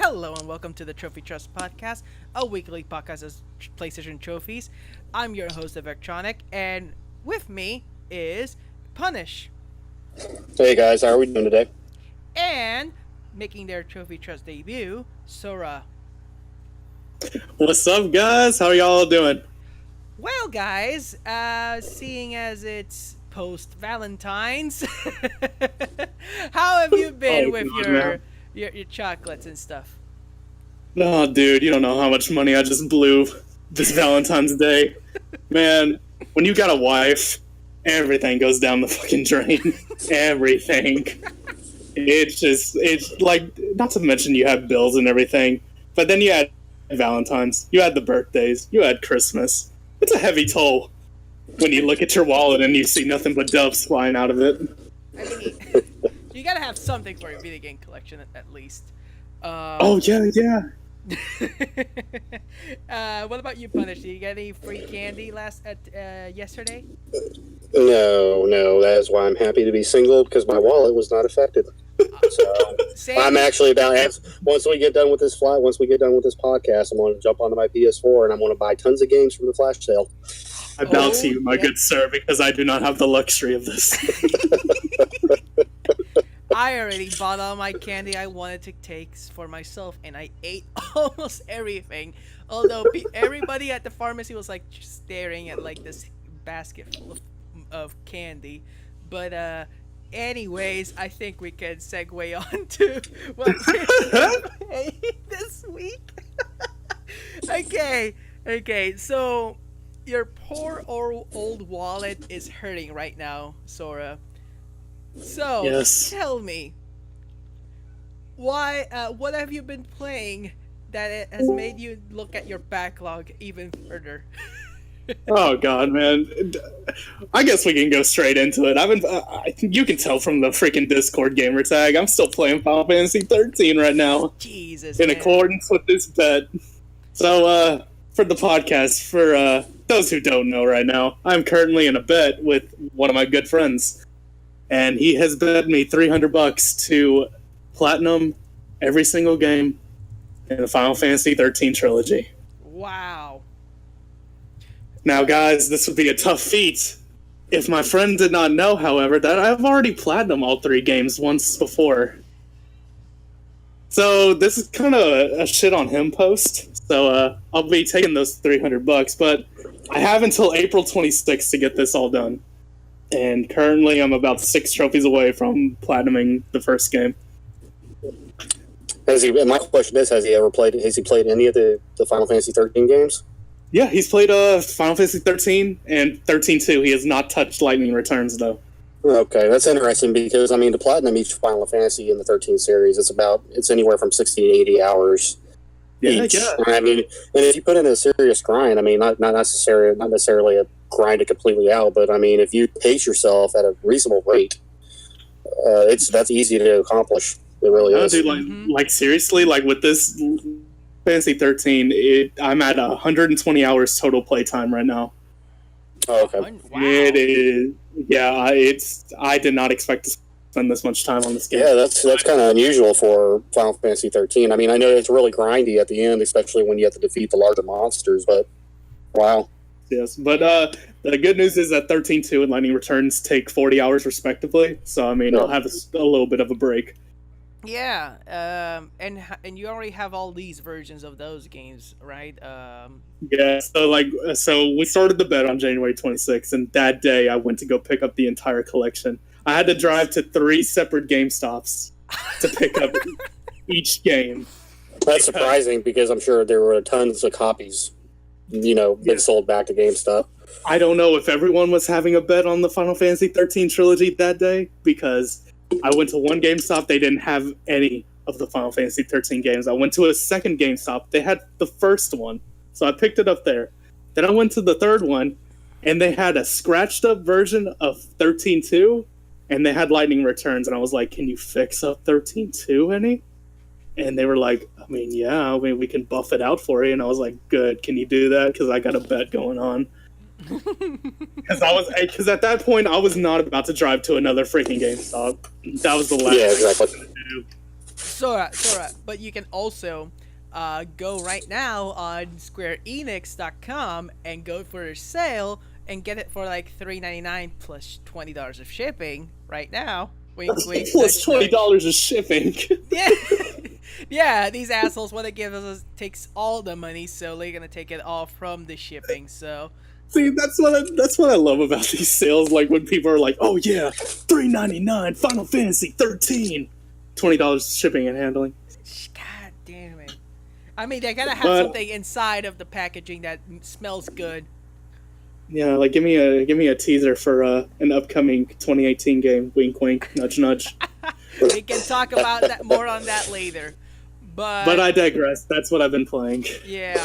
Hello and welcome to the Trophy Trust Podcast, a weekly podcast of PlayStation trophies. I'm your host of Electronic, and with me is Punish. Hey guys, how are we doing today? And making their Trophy Trust debut, Sora. What's up, guys? How y'all doing? Well, guys, seeing as it's post Valentine's, how have you been with your chocolates and stuff? Oh, dude, you don't know how much money I just blew this Valentine's Day. Man, when you got a wife, everything goes down the fucking drain. Everything. It's like, not to mention you have bills and everything, but then you had Valentine's, you had the birthdays, you had Christmas. It's a heavy toll when you look at your wallet and you see nothing but doves flying out of it. I mean, you gotta have something for your video game collection at least. Oh, yeah. What about you, Punish? Did you get any free candy yesterday? No, that is why I'm happy to be single, because my wallet was not affected. So I'm actually once we get done with this podcast, I'm going to jump onto my PS4 and I'm going to buy tons of games from the flash sale. I bow to you, my good sir, because I do not have the luxury of this. I already bought all my candy I wanted to take for myself, and I ate almost everything. Although everybody at the pharmacy was like staring at like this basket full of candy. But anyways, I think we can segue on to what's happening this week. Okay. So your poor old wallet is hurting right now, Sora. So, yes. Tell me, what have you been playing that it has made you look at your backlog even further? Oh God, man! I guess we can go straight into it. You can tell from the freaking Discord gamer tag. I'm still playing Final Fantasy 13 right now. Jesus, in man. accordance with this bet. So, for the podcast, for those who don't know right now, I'm currently in a bet with one of my good friends. And he has bet me $300 to platinum every single game in the Final Fantasy 13 trilogy. Wow. Now, guys, this would be a tough feat. If my friend did not know, however, that I've already platinum all three games once before. So this is kind of a shit on him post. So I'll be taking those $300, but I have until April 26th to get this all done. And currently, I'm about 6 trophies away from platinuming the first game. My question is, has he played any of the Final Fantasy 13 games? Yeah, he's played Final Fantasy 13 and 13-2. He has not touched Lightning Returns, though. Okay, that's interesting because, to platinum each Final Fantasy in the 13 series, it's anywhere from 60 to 80 hours each. Yeah. And if you put in a serious grind, not necessarily a grind it completely out, but if you pace yourself at a reasonable rate, that's easy to accomplish. It really is. Dude, like seriously, like with this Fantasy 13, I'm at 120 hours total playtime right now. Oh, okay. Wow. It is, yeah. I did not expect to spend this much time on this game. Yeah, that's kind of unusual for Final Fantasy 13. I know it's really grindy at the end, especially when you have to defeat the larger monsters, but wow. Yes, but the good news is that 13-2 and Lightning Returns take 40 hours respectively, so I'll have a little bit of a break. Yeah, and you already have all these versions of those games, right? Yeah, so we started the bet on January 26th, and that day I went to go pick up the entire collection. I had to drive to 3 separate GameStops to pick up each game. That's surprising because I'm sure there were tons of copies been sold back to GameStop. I don't know if everyone was having a bet on the Final Fantasy 13 trilogy that day, because I went to one GameStop, they didn't have any of the Final Fantasy 13 games. I went to a second GameStop, they had the first one, so I picked it up there. Then I went to the third one, and they had a scratched up version of 13-2, and they had Lightning Returns, and I was like, can you fix up 13-2 any? And they were like, we can buff it out for you. And I was like, good, can you do that? Because I got a bet going on. Because at that point, I was not about to drive to another freaking GameStop. That was the last thing I was gonna do. Sora. But you can also go right now on SquareEnix.com and go for a sale and get it for like $3.99 plus $20 of shipping right now. Wink, wink. Plus nudge, nudge. $20 of shipping. Yeah, yeah. These assholes want to give us takes all the money, so they're gonna take it all from the shipping. So See, that's what I love about these sales. Like when people are like, "Oh yeah, $3.99, Final Fantasy 13, $20 shipping and handling." God damn it. I mean, they gotta have But- something inside of the packaging that smells good. Yeah, like give me a teaser for an upcoming 2018 game. Wink, wink, nudge, nudge. We can talk about that more on that later. But I digress. That's what I've been playing. Yeah.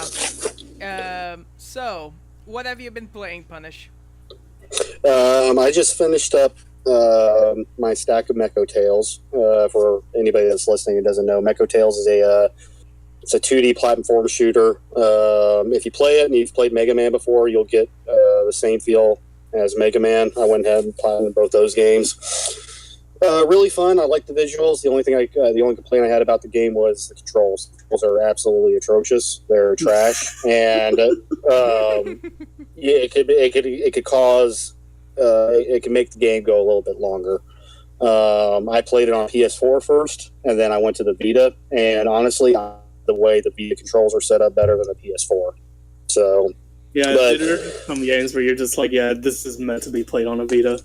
So, what have you been playing, Punish? I just finished up my stack of Mecho Tales. For anybody that's listening and doesn't know, Mecho Tales is it's a 2D platform shooter. If you play it and you've played Mega Man before, you'll get the same feel as Mega Man. I went ahead and played both those games. Really fun. I like the visuals. The only complaint I had about the game was the controls. The controls are absolutely atrocious. They're trash, and it could cause it can make the game go a little bit longer. I played it on PS4 first, and then I went to the Vita. And honestly, the way the Vita controls are set up better than the PS4. So Yeah, but, there are some games where you're just like, yeah, this is meant to be played on a Vita.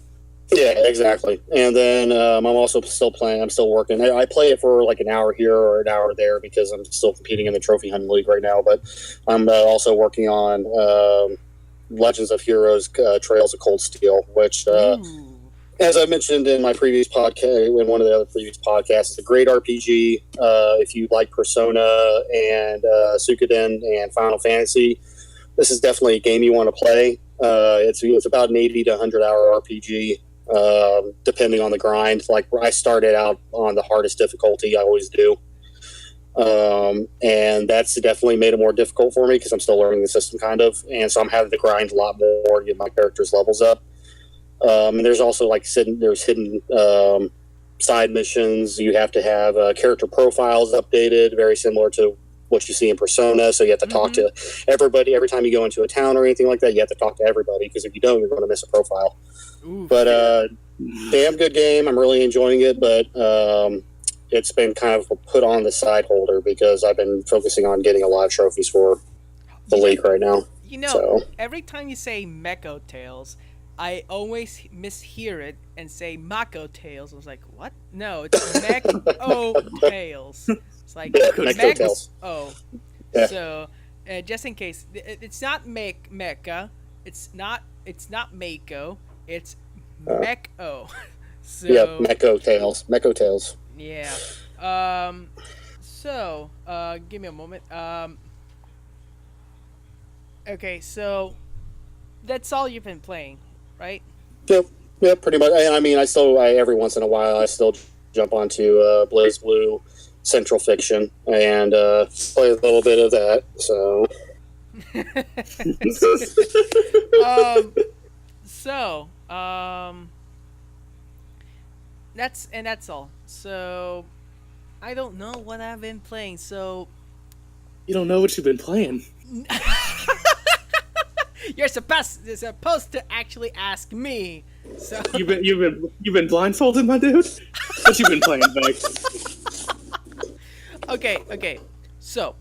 yeah, exactly. And then I'm also still playing. I'm still working. I play it for like an hour here or an hour there because I'm still competing in the Trophy Hunting League right now. But I'm also working on Legends of Heroes: Trails of Cold Steel, which, as I mentioned in my previous podcast, in one of the other previous podcasts, it's a great RPG. If you like Persona and Suikoden and Final Fantasy, this is definitely a game you want to play. It's about an 80 to 100 hour RPG, depending on the grind. Like I started out on the hardest difficulty, I always do. And that's definitely made it more difficult for me because I'm still learning the system kind of. And so I'm having to grind a lot more to get my character's levels up. And there's also like hidden side missions. You have to have character profiles updated, very similar to what you see in Persona. So you have to talk to everybody every time you go into a town or anything like that. You have to talk to everybody because if you don't, you're going to miss a profile. Ooh. But damn good game. I'm really enjoying it, but it's been kind of put on the side holder because I've been focusing on getting a lot of trophies for the league right now. You know, So. every time you say Mecho Tales, I always mishear it and say Mako Tales. I was like, what? No, it's Mecho Tales. It's like Mecho Tales. Oh. Yeah. So, just in case, it's not Mecha. It's not Mako. It's Mecho. So, Yeah, Mecho Tales. Mecho Tales. yeah. So, give me a moment. Okay, so that's all you've been playing, right? Yep, pretty much. I mean, every once in a while, I still jump onto Blaze Blue Central Fiction and play a little bit of that. So, that's all. So, I don't know what I've been playing. So, You don't know what you've been playing. you're supposed to actually ask me. So You've been blindfolded, my dude. What you been playing, Beck? Okay. So,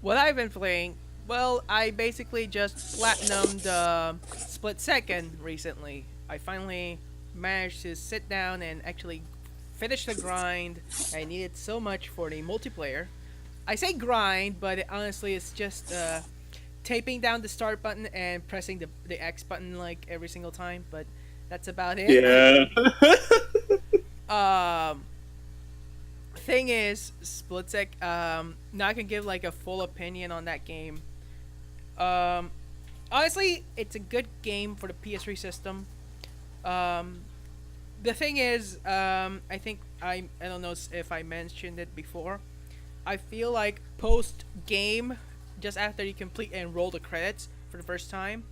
what I've been playing, well, I basically just platinumed Split Second recently. I finally managed to sit down and actually finish the grind I needed so much for the multiplayer. I say grind, but honestly it's just taping down the start button and pressing the X button like every single time, but that's about it. Yeah. Thing is, Split Sec, now I can give like a full opinion on that game. Honestly, it's a good game for the PS3 system. The thing is, I think I don't know if I mentioned it before. I feel like post game, just after you complete and roll the credits for the first time,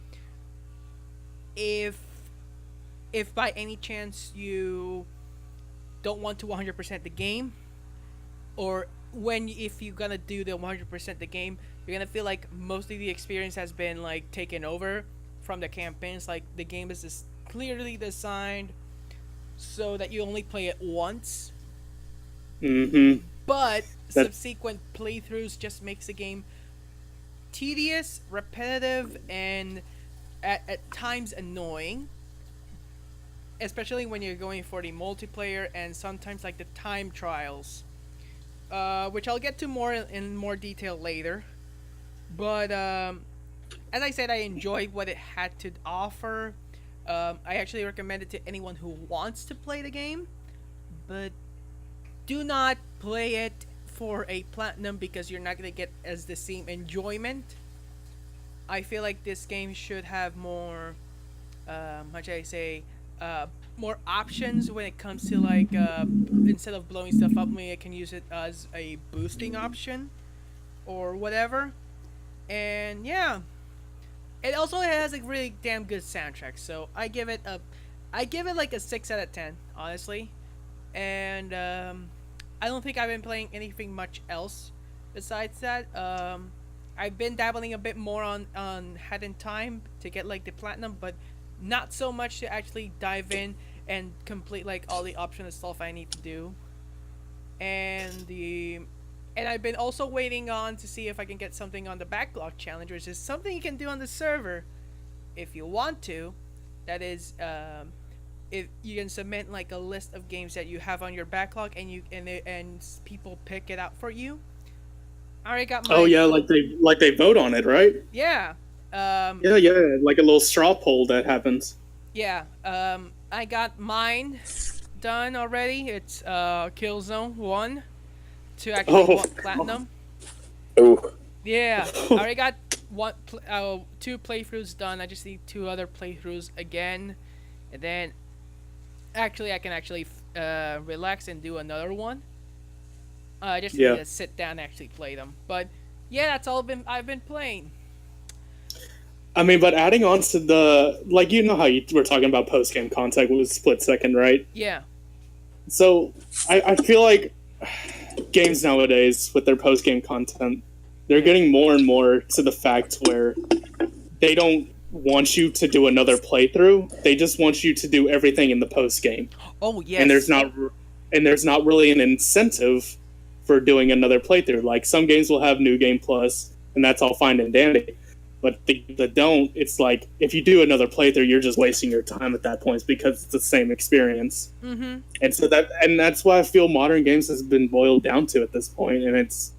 if by any chance you don't want to 100% the game, or if you're gonna do the 100% the game, you're gonna feel like most of the experience has been like taken over from the campaigns. Like the game is just clearly designed so that you only play it once, Mm-hmm. but That subsequent playthroughs just makes the game tedious, repetitive, and at times annoying, especially when you're going for the multiplayer and sometimes like the time trials, which I'll get to more in more detail later. But as I said, I enjoyed what it had to offer. I actually recommend it to anyone who wants to play the game, but do not play it for a platinum because you're not gonna get as the same enjoyment. I feel like this game should have more, how should I say, more options when it comes to like instead of blowing stuff up, maybe I can use it as a boosting option or whatever. And yeah, it also has a really damn good soundtrack. So I give it like a 6 out of 10, honestly. And I don't think I've been playing anything much else besides that. I've been dabbling a bit more on Head in Time to get like the platinum, but not so much to actually dive in and complete like all the optional stuff I need to do. And the and I've been also waiting on to see if I can get something on the backlog challenge, which is something you can do on the server if you want to. That is, if you can submit like a list of games that you have on your backlog, and people pick it out for you. I already got my. Oh yeah, like they vote on it, right? Yeah. Yeah, like a little straw poll that happens. Yeah. I got mine done already. It's Killzone 1 to actually want platinum. Ooh. Yeah. I already got 2 playthroughs done. I just need 2 other playthroughs again, and then actually I can actually relax and do another one. I just need to sit down and actually play them. But yeah, that's all I've been playing. I mean, but adding on to the, like, you know how you were talking about post-game content with Split Second, right? Yeah. So I feel like games nowadays with their post-game content, they're getting more and more to the fact where they don't want you to do another playthrough. They just want you to do everything in the post-game. Oh, yes. And there's not really an incentive for doing another playthrough. Like, some games will have New Game Plus, and that's all fine and dandy. But the don't, it's like, if you do another playthrough, you're just wasting your time at that point because it's the same experience. Mm-hmm. And so that's why I feel modern games has been boiled down to at this point, and it's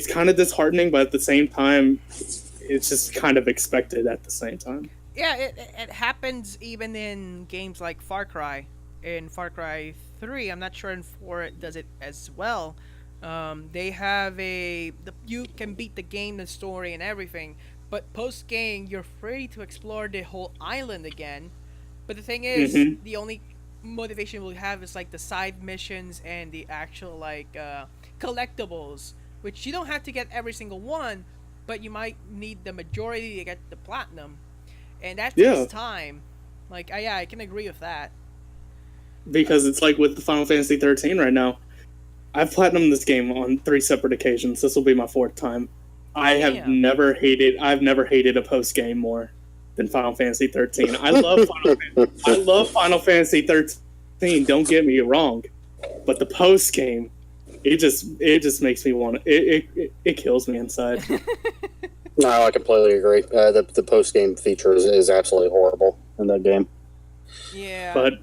kind of disheartening, but at the same time, it's just kind of expected at the same time. Yeah, it happens even in games like Far Cry. In Far Cry 3, I'm not sure in 4 it does it as well. They have you can beat the game, the story, and everything, but post game you're free to explore the whole island again. But the thing is, the only motivation we'll have is like the side missions and the actual like collectibles, which you don't have to get every single one, but you might need the majority to get the platinum, and that takes time. Like, I can agree with that. Because it's like with the Final Fantasy 13 right now. I've platinumed this game on 3 separate occasions. This will be my 4th time. I've never hated a post game more than Final Fantasy 13. I love Final Fantasy 13. Don't get me wrong, but the post game, it just makes me want to. It kills me inside. No, I completely agree. The post game feature is absolutely horrible in that game. Yeah. But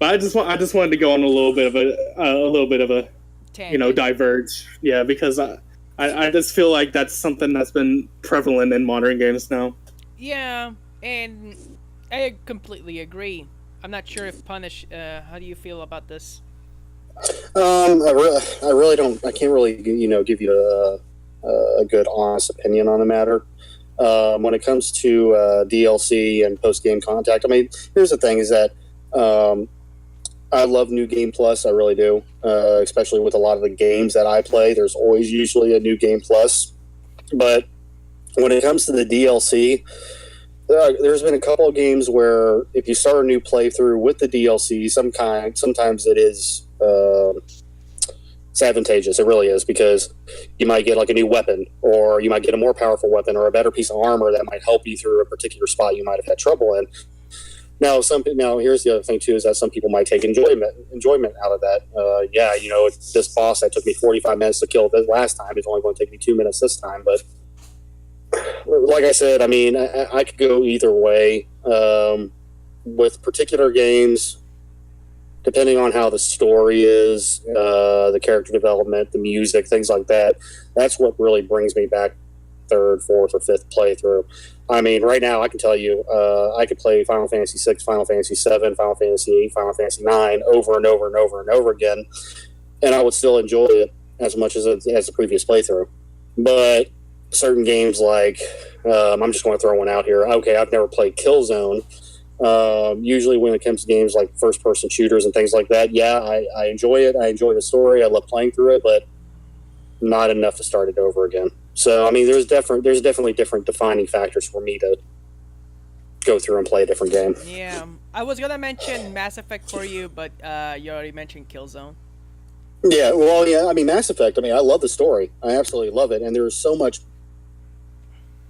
I just wanted to go on a little bit of a tangent. Diverge. Yeah, because I just feel like that's something that's been prevalent in modern games now. Yeah, and I completely agree. I'm not sure if Punish. How do you feel about this? I really don't. I can't really, give you a good, honest opinion on the matter. When it comes to DLC and post game contact, I mean, here's the thing: is that I love New Game Plus. I really do, especially with a lot of the games that I play. There's always usually a New Game Plus, but when it comes to the DLC, there's been a couple of games where if you start a new playthrough with the DLC, sometimes it is It's advantageous. It really is, because you might get like a new weapon, or you might get a more powerful weapon, or a better piece of armor that might help you through a particular spot you might have had trouble in. Now, here's the other thing too, is that some people might take enjoyment out of that. Yeah, this boss that took me 45 minutes to kill this last time is only going to take me 2 minutes this time. But like I said, I mean, I could go either way. With particular games, depending on how the story is, the character development, the music, things like that, that's what really brings me back third, fourth, or fifth playthrough. I mean, right now I can tell you, I could play Final Fantasy VI, Final Fantasy VII, Final Fantasy VIII, Final Fantasy IX over and over and over and over again, and I would still enjoy it as much as the previous playthrough. But certain games like, I'm just going to throw one out here. Okay, I've never played Killzone. Usually when it comes to games like first-person shooters and things like that, yeah, I enjoy it. I enjoy the story. I love playing through it, but not enough to start it over again. So, I mean, there's definitely different defining factors for me to go through and play a different game. Yeah, I was gonna mention Mass Effect for you, but you already mentioned Killzone. Yeah, well, yeah, I mean, Mass Effect, I mean, I love the story. I absolutely love it, and there's so much...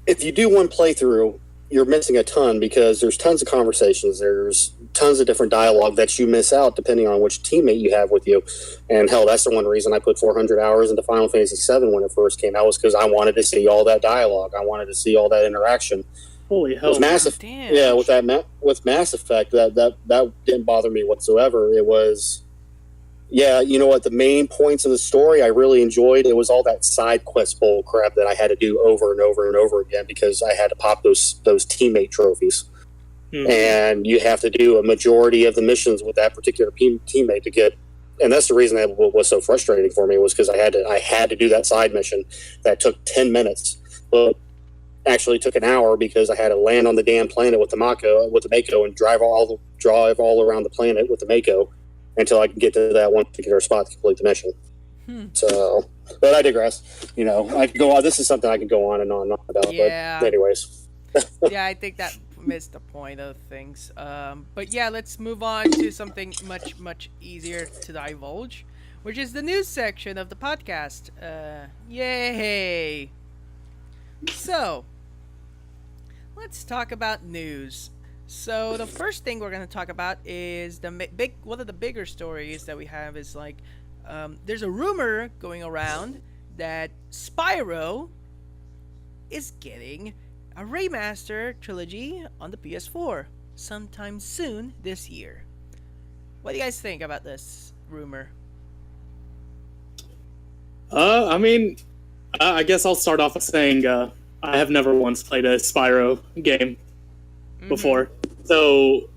If you do one playthrough, you're missing a ton, because there's tons of conversations, there's tons of different dialogue that you miss out depending on which teammate you have with you. And hell, that's the one reason I put 400 hours into Final Fantasy VII when it first came out, was because I wanted to see all that dialogue. I wanted to see all that interaction. Holy hell! With Mass Effect, that didn't bother me whatsoever. It was, yeah, you know what, the main points of the story I really enjoyed. It was all that side quest bull crap that I had to do over and over and over again, because I had to pop those teammate trophies. Mm-hmm. And you have to do a majority of the missions with that particular teammate to get. And that's the reason that was so frustrating for me, was because I had to do that side mission that took 10 minutes. Well, actually took an hour, because I had to land on the damn planet with the Mako, and drive all around the planet with the Mako until I can get to that one particular spot to complete the mission. So, but I digress. I could go on. This is something I could go on and on about. Yeah. But anyways. Yeah, I think that missed the point of things. But yeah, let's move on to something much, much easier to divulge, which is the news section of the podcast. Yay! So, let's talk about news. So the first thing we're going to talk about is one of the bigger stories that we have is like, there's a rumor going around that Spyro is getting a remaster trilogy on the PS4 sometime soon this year. What do you guys think about this rumor? I mean, I guess I'll start off with saying I have never once played a Spyro game before. So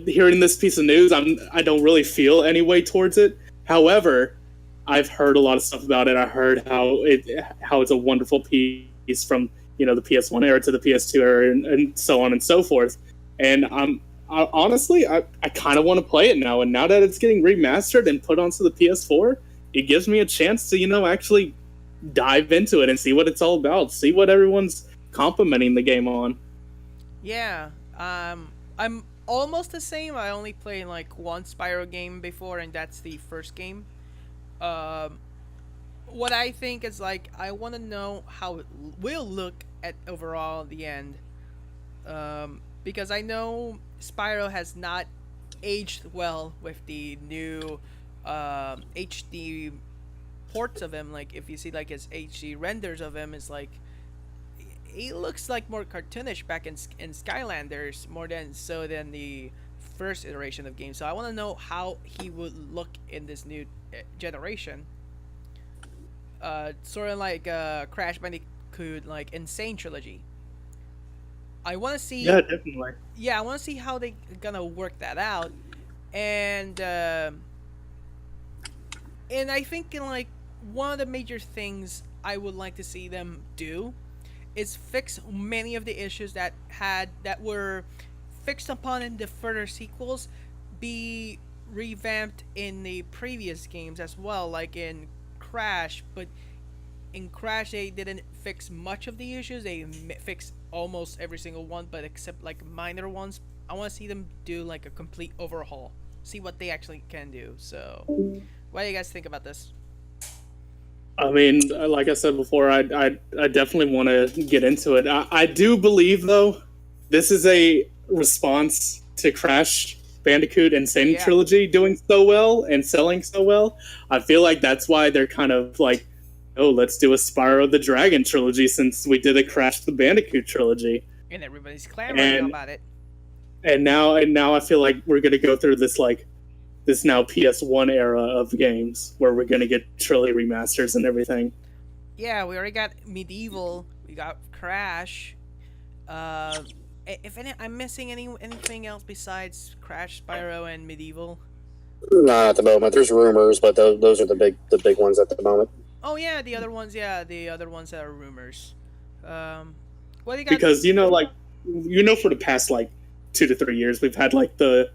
hearing this piece of news, I don't really feel any way towards it. However, I've heard a lot of stuff about it. I heard how it's a wonderful piece from the PS1 era to the PS2 era, and so on and so forth. And honestly, I kind of want to play it now. And now that it's getting remastered and put onto the PS4, it gives me a chance to actually dive into it and see what it's all about. See what everyone's complimenting the game on. Yeah. I'm almost the same. I only played like one Spyro game before, and that's the first game. What I think is like, I want to know how it will look at overall the end. Because I know Spyro has not aged well with the new HD ports of him. Like, if you see like his HD renders of him, is like, he looks like more cartoonish back in Skylanders more than the first iteration of games. So I want to know how he would look in this new generation. Sort of like Crash Bandicoot, like Insane Trilogy. I want to see. Yeah, definitely. Yeah, I want to see how they gonna work that out, and I think like one of the major things I would like to see them do is fix many of the issues that were fixed upon in the further sequels, be revamped in the previous games as well, like in Crash. But in Crash, they didn't fix much of the issues. They fixed almost every single one, but except like minor ones. I want to see them do like a complete overhaul, see what they actually can do. So, what do you guys think about this? I mean, like I said before, I definitely want to get into it. I do believe, though, this is a response to Crash Bandicoot Insane Yeah. Trilogy doing so well and selling so well. I feel like that's why they're kind of like, oh, let's do a Spyro the Dragon trilogy since we did a Crash the Bandicoot trilogy. And everybody's clamoring about it. And now I feel like we're gonna go through this now PS1 era of games where we're gonna get trilogy remasters and everything. Yeah, we already got Medieval. We got Crash. If I'm missing anything else besides Crash, Spyro, and Medieval. Not at the moment. There's rumors, but those are the big ones at the moment. Oh yeah, the other ones. Yeah, the other ones that are rumors. What do you got? Because for the past 2 to 3 years, we've had the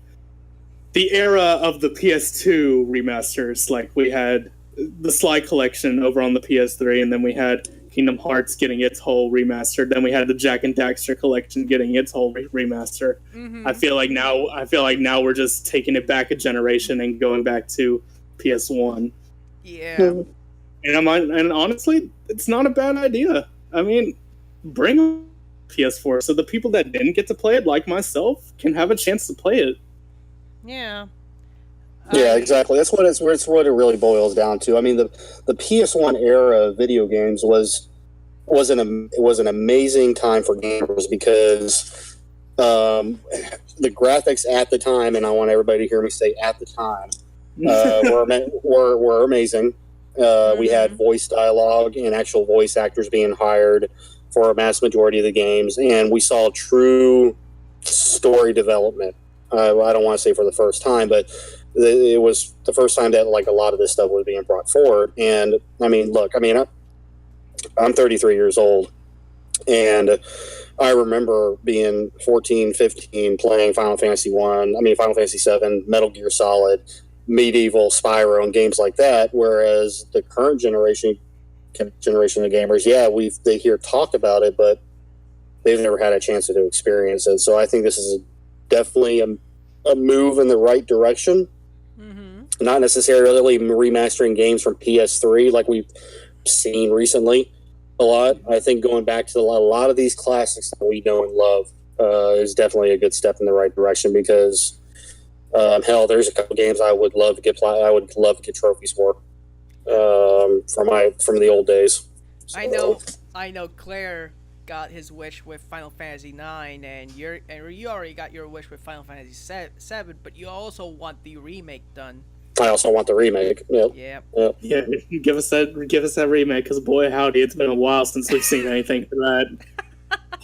era of the PS2 remasters. Like we had the Sly Collection over on the PS3, and then we had Kingdom Hearts getting its whole remaster. Then we had the Jack and Daxter Collection getting its whole remaster. Mm-hmm. I feel like now we're just taking it back a generation and going back to PS1. Yeah. And honestly, it's not a bad idea. I mean, bring on PS4 so the people that didn't get to play it, like myself, can have a chance to play it. Yeah. Yeah, exactly. That's what it really boils down to. I mean, the PS1 era of video games was an amazing time for gamers because the graphics at the time, and I want everybody to hear me say at the time, were amazing. We had voice dialogue and actual voice actors being hired for a mass majority of the games, and we saw true story development. I don't want to say for the first time, but it was the first time that a lot of this stuff was being brought forward. And I mean, look, I'm 33 years old, and I remember being 14, 15, playing Final Fantasy Final Fantasy 7, Metal Gear Solid, Medieval, Spyro, and games like that. Whereas the current generation of gamers, they hear talk about it, but they've never had a chance to experience it. So I think this is definitely a move in the right direction. Mm-hmm. Not necessarily remastering games from PS3 like we've seen recently a lot. I think going back to a lot of these classics that we know and love is definitely a good step in the right direction because hell, there's a couple games I would love to get trophies for from the old days. So. I know Claire got his wish with Final Fantasy 9, and you already got your wish with Final Fantasy 7, but you also want the remake done. I also want the remake. Yep. Yep. Yeah, give us that remake, because boy howdy, it's been a while since we've seen anything for that.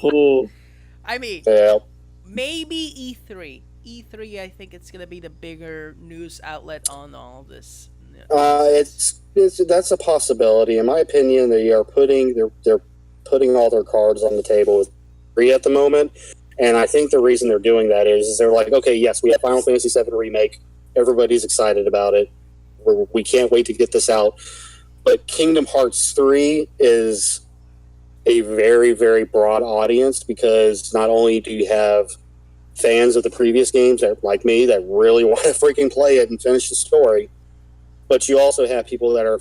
Oh. I mean, maybe E3. E3, I think it's gonna be the bigger news outlet on all this. That's a possibility. In my opinion, they're putting all their cards on the table with E3 at the moment, and I think the reason they're doing that is they're like, okay, yes, we have Final Fantasy VII remake. Everybody's excited about it. We can't wait to get this out. But Kingdom Hearts 3 is a very, very broad audience because not only do you have fans of the previous games that, like me, that really want to freaking play it and finish the story, but you also have people that are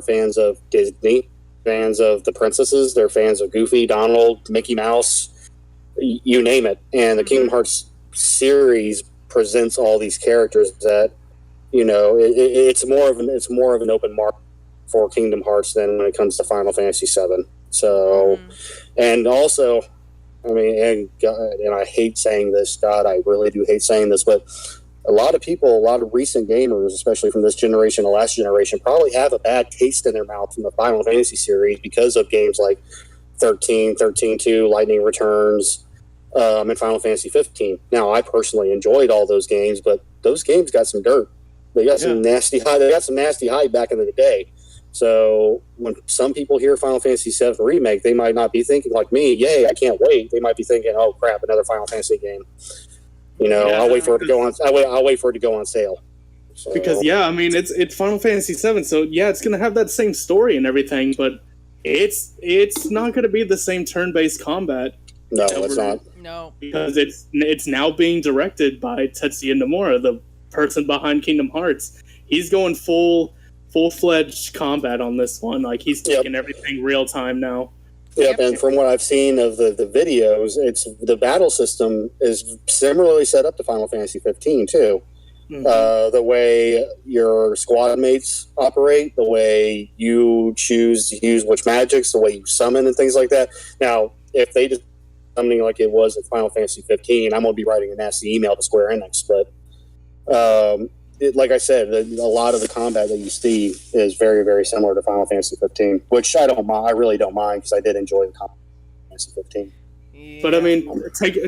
fans of Disney, fans of the princesses, they're fans of Goofy, Donald, Mickey Mouse, you name it. And the Kingdom Hearts series presents all these characters that, it's more of an open market for Kingdom Hearts than when it comes to Final Fantasy VII. So, and also, and I hate saying this, God, I really do hate saying this, but a lot of recent gamers, especially from this generation and last generation, probably have a bad taste in their mouth from the Final Fantasy series because of games like 13, 13-2, Lightning Returns, and Final Fantasy 15. Now, I personally enjoyed all those games, but those games got some dirt. They got some nasty hype back in the day. So when some people hear Final Fantasy VII remake, they might not be thinking like me, yay, I can't wait. They might be thinking, oh crap, another Final Fantasy game. I'll wait for it to go on. I'll wait for it to go on sale. So. Because it's Final Fantasy VII, so it's gonna have that same story and everything, but it's not gonna be the same turn-based combat. No, it's not. No, because it's now being directed by Tetsuya Nomura, the person behind Kingdom Hearts. He's going full full-fledged combat on this one. Like, he's taking everything real time now. Yep, and from what I've seen of the videos, it's the battle system is similarly set up to Final Fantasy 15 too. Mm-hmm. The way your squad mates operate, the way you choose to use which magics, the way you summon and things like that. Now, if they just something like it was in Final Fantasy 15, I'm going to be writing a nasty email to Square Enix. But like I said, a lot of the combat that you see is very, very similar to Final Fantasy 15, which I don't mind. I really don't mind because I did enjoy the combat in Fantasy 15. Yeah. But I mean,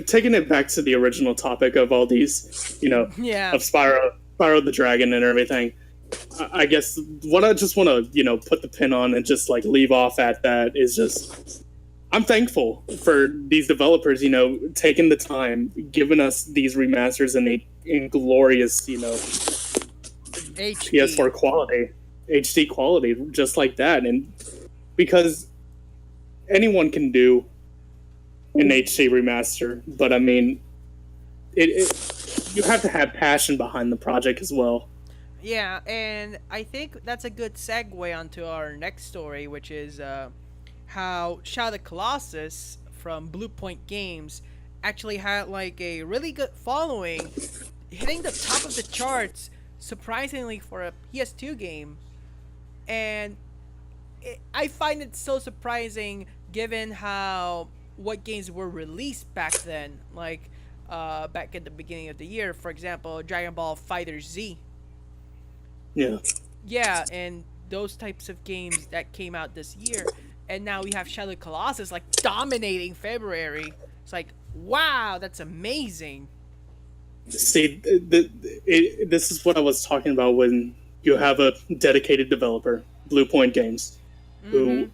taking it back to the original topic of all these, of Spyro the Dragon and everything, I guess what I just want to, put the pin on and just like leave off at that is just, I'm thankful for these developers, taking the time, giving us these remasters in glorious, PS4 quality, HD quality, just like that. And because anyone can do an HD remaster, but I mean, you have to have passion behind the project as well. Yeah, and I think that's a good segue onto our next story, which is how Shadow of the Colossus from Blue Point Games actually had like a really good following, hitting the top of the charts, surprisingly for a PS2 game. And I find it so surprising given what games were released back then, like back at the beginning of the year. For example, Dragon Ball Fighter Z. Yeah, and those types of games that came out this year. And now we have Shadow of the Colossus like dominating February. It's like, wow, that's amazing. See, this is what I was talking about when you have a dedicated developer, Blue Point Games, who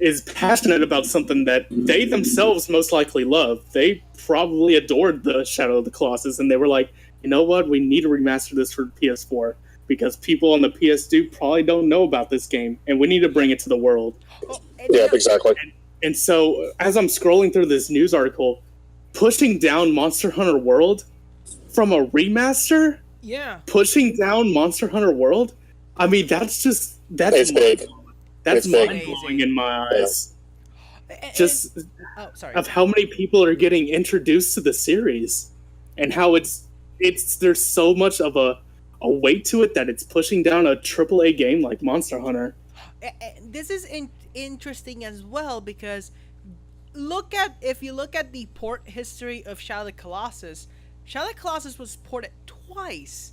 is passionate about something that they themselves most likely love. They probably adored the Shadow of the Colossus, and they were like, you know what, we need to remaster this for PS4 because people on the PS2 probably don't know about this game, and we need to bring it to the world. Yeah, exactly. And so, as I'm scrolling through this news article, pushing down Monster Hunter World from a remaster? Yeah. Pushing down Monster Hunter World? I mean, that's big. That's mind-blowing in my eyes. Just of how many people are getting introduced to the series and how there's so much of a weight to it that it's pushing down a AAA game like Monster Hunter. This is interesting as well because if you look at the port history of Shadow of the Colossus, Shadow of the Colossus was ported twice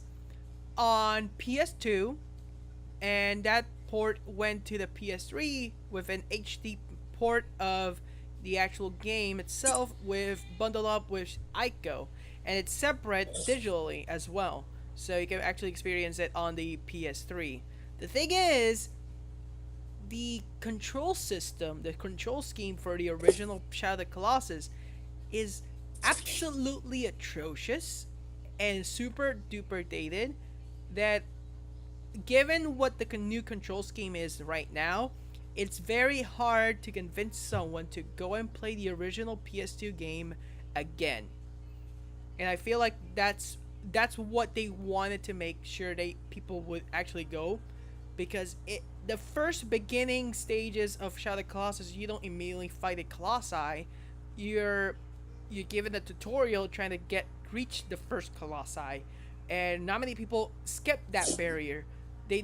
on PS2, and that port went to the PS3 with an HD port of the actual game itself bundled up with Ico, and it's separate digitally as well, so you can actually experience it on the PS3. The thing is, the control system, the control scheme for the original Shadow of the Colossus is absolutely atrocious and super duper dated, that given what the new control scheme is right now, it's very hard to convince someone to go and play the original PS2 game again. And I feel like that's what they wanted to make sure people would actually go, because the first beginning stages of Shadow of the Colossus, you don't immediately fight a colossi. You're given a tutorial trying to reach the first colossi, and not many people skip that barrier. They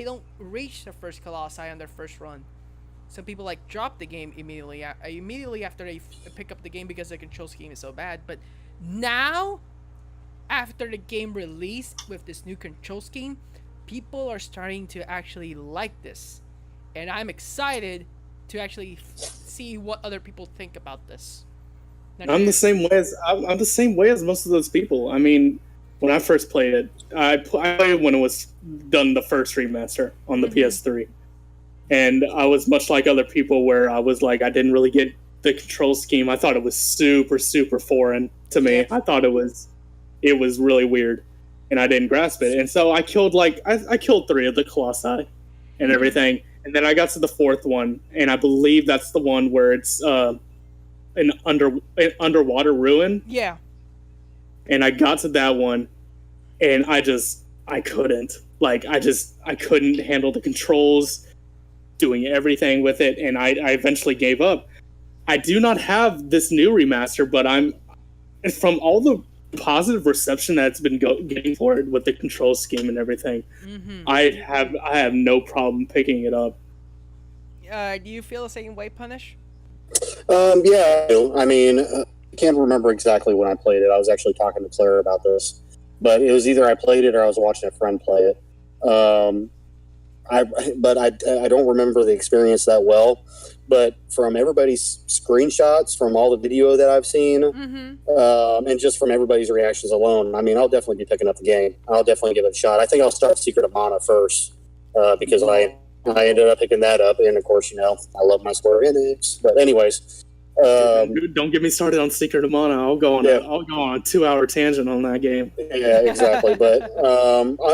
don't reach the first colossi on their first run. Some people like drop the game immediately after they pick up the game because the control scheme is so bad. But now, after the game released with this new control scheme, people are starting to actually like this, and I'm excited to actually see what other people think about this. I'm the same way as most of those people. I mean, when I first played it, I played when it was done the first remaster on the PS3, and I was much like other people where I was like, I didn't really get the control scheme. I thought it was super, super foreign to me. Yeah. I thought it was really weird, and I didn't grasp it. And so I killed I killed 3 of the colossi and everything, and then I got to the 4th one, and I believe that's the one where it's an underwater ruin. Yeah. And I got to that one, and I just I couldn't. Like, I couldn't handle the controls, doing everything with it, and I eventually gave up. I do not have this new remaster, but from all the positive reception that's been getting for it with the control scheme and everything, I have no problem picking it up. Do you feel the same way, Punish? Yeah, I mean, I can't remember exactly when I played it. I was actually talking to Claire about this, but it was either I played it or I was watching a friend play it. I don't remember the experience that well. But from everybody's screenshots, from all the video that I've seen, and just from everybody's reactions alone, I mean, I'll definitely be picking up the game. I'll definitely give it a shot. I think I'll start Secret of Mana first, because I ended up picking that up, and of course, you know, I love my Square Enix. But anyways, don't get me started on Secret of Mana. I'll go on a 2-hour tangent on that game. Yeah, exactly. But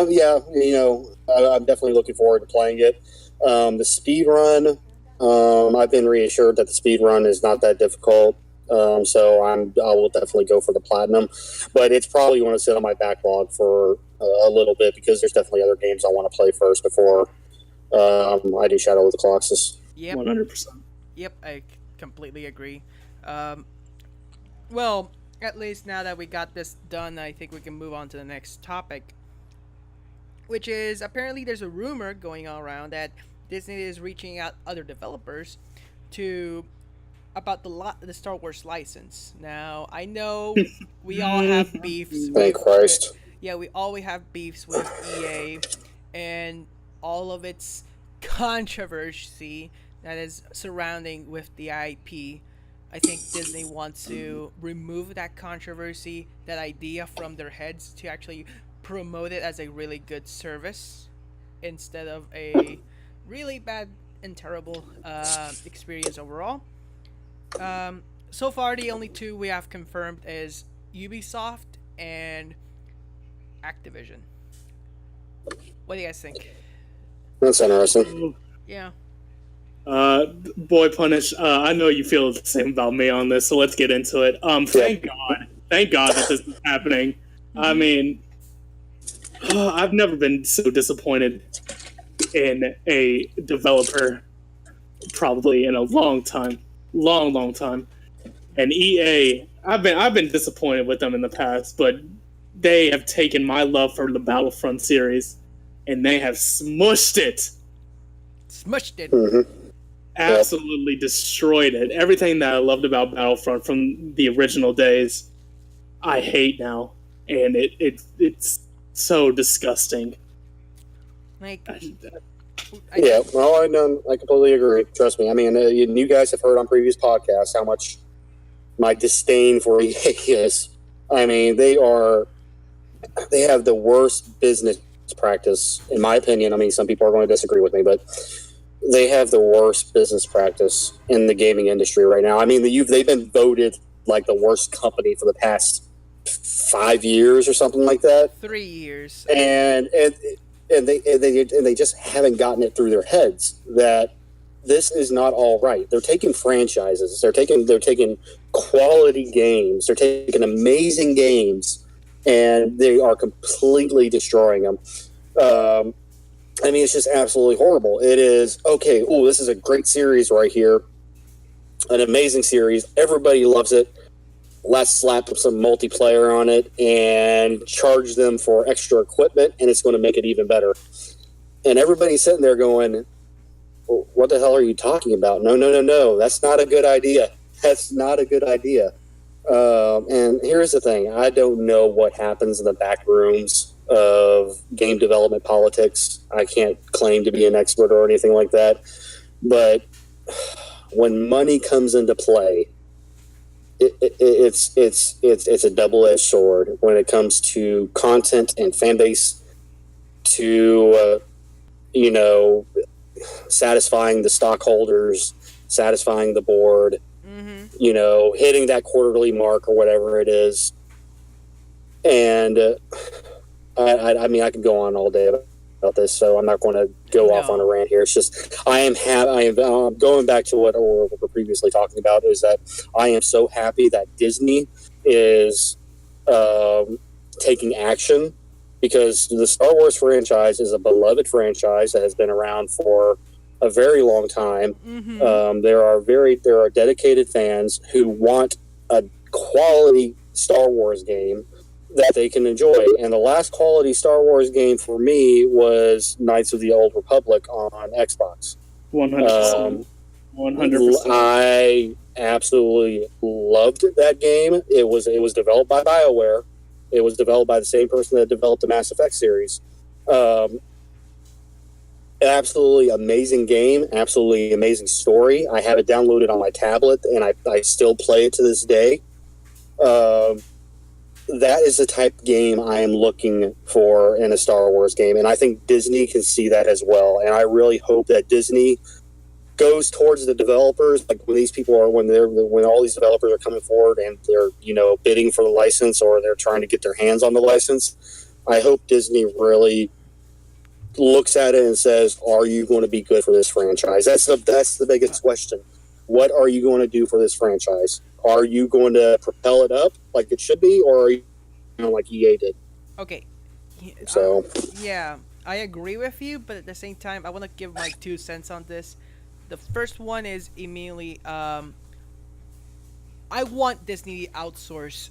yeah, you know, I'm definitely looking forward to playing it. The speed run. I've been reassured that the speed run is not that difficult, so I will definitely go for the platinum. But it's probably going to sit on my backlog for a little bit because there's definitely other games I want to play first before I do Shadow of the Colossus. Yep. 100%. Yep, I completely agree. Well, at least now that we got this done, I think we can move on to the next topic, which is apparently there's a rumor going around that Disney is reaching out other developers about the Star Wars license. Now, I know we all have beefs. Thank Christ. Yeah, we always have beefs with EA and all of its controversy that is surrounding with the IP. I think Disney wants to remove that controversy, that idea from their heads to actually promote it as a really good service instead of a really bad and terrible experience overall. So far, the only two we have confirmed is Ubisoft and Activision. What do you guys think? That's interesting. Yeah. Boy, Punish, I know you feel the same about me on this, so let's get into it. Thank God that this is happening. I mean, I've never been so disappointed in a developer probably in a long time. And EA, I've been disappointed with them in the past, but they have taken my love for the Battlefront series and they have smushed it. Absolutely destroyed it. Everything that I loved about Battlefront from the original days, I hate now, and it's so disgusting. Like, yeah, well, I completely agree. Trust me. I mean, you guys have heard on previous podcasts how much my disdain for EA is. I mean, they have the worst business practice, in my opinion. I mean, some people are going to disagree with me, but they have the worst business practice in the gaming industry right now. I mean, they've been voted like the worst company for the past 5 years or something like that. 3 years. And they just haven't gotten it through their heads that this is not all right. They're taking franchises. They're taking quality games. They're taking amazing games, and they are completely destroying them. I mean, it's just absolutely horrible. It is, okay, this is a great series right here. An amazing series. Everybody loves it. Let's slap some multiplayer on it and charge them for extra equipment, and it's going to make it even better. And everybody's sitting there going, well, what the hell are you talking about? No. That's not a good idea. That's not a good idea. And here's the thing. I don't know what happens in the back rooms of game development politics. I can't claim to be an expert or anything like that. But when money comes into play, it's a double-edged sword when it comes to content and fan base, to satisfying the stockholders, satisfying the board, hitting that quarterly mark or whatever it is. And I mean, I could go on all day about this, so I'm not going to go off on a rant here. It's just I am going back to what we were previously talking about, is that I am so happy that Disney is taking action because the Star Wars franchise is a beloved franchise that has been around for a very long time. Mm-hmm. There are dedicated fans who want a quality Star Wars game that they can enjoy. And the last quality Star Wars game for me was Knights of the Old Republic on Xbox. 100%. 100%. I absolutely loved that game. It was developed by BioWare. It was developed by the same person that developed the Mass Effect series. Absolutely amazing game. Absolutely amazing story. I have it downloaded on my tablet, and I still play it to this day. That is the type of game I am looking for in a Star Wars game, and I think Disney can see that as well. And I really hope that Disney goes towards the developers, like when these people are when all these developers are coming forward and they're bidding for the license or they're trying to get their hands on the license. I hope Disney really looks at it and says, "Are you going to be good for this franchise?" That's the biggest question. What are you going to do for this franchise? Are you going to propel it up like it should be, or are you like EA did? Okay. So yeah, I agree with you, but at the same time, I want to give my 2 cents on this. The first one is immediately, I want Disney to outsource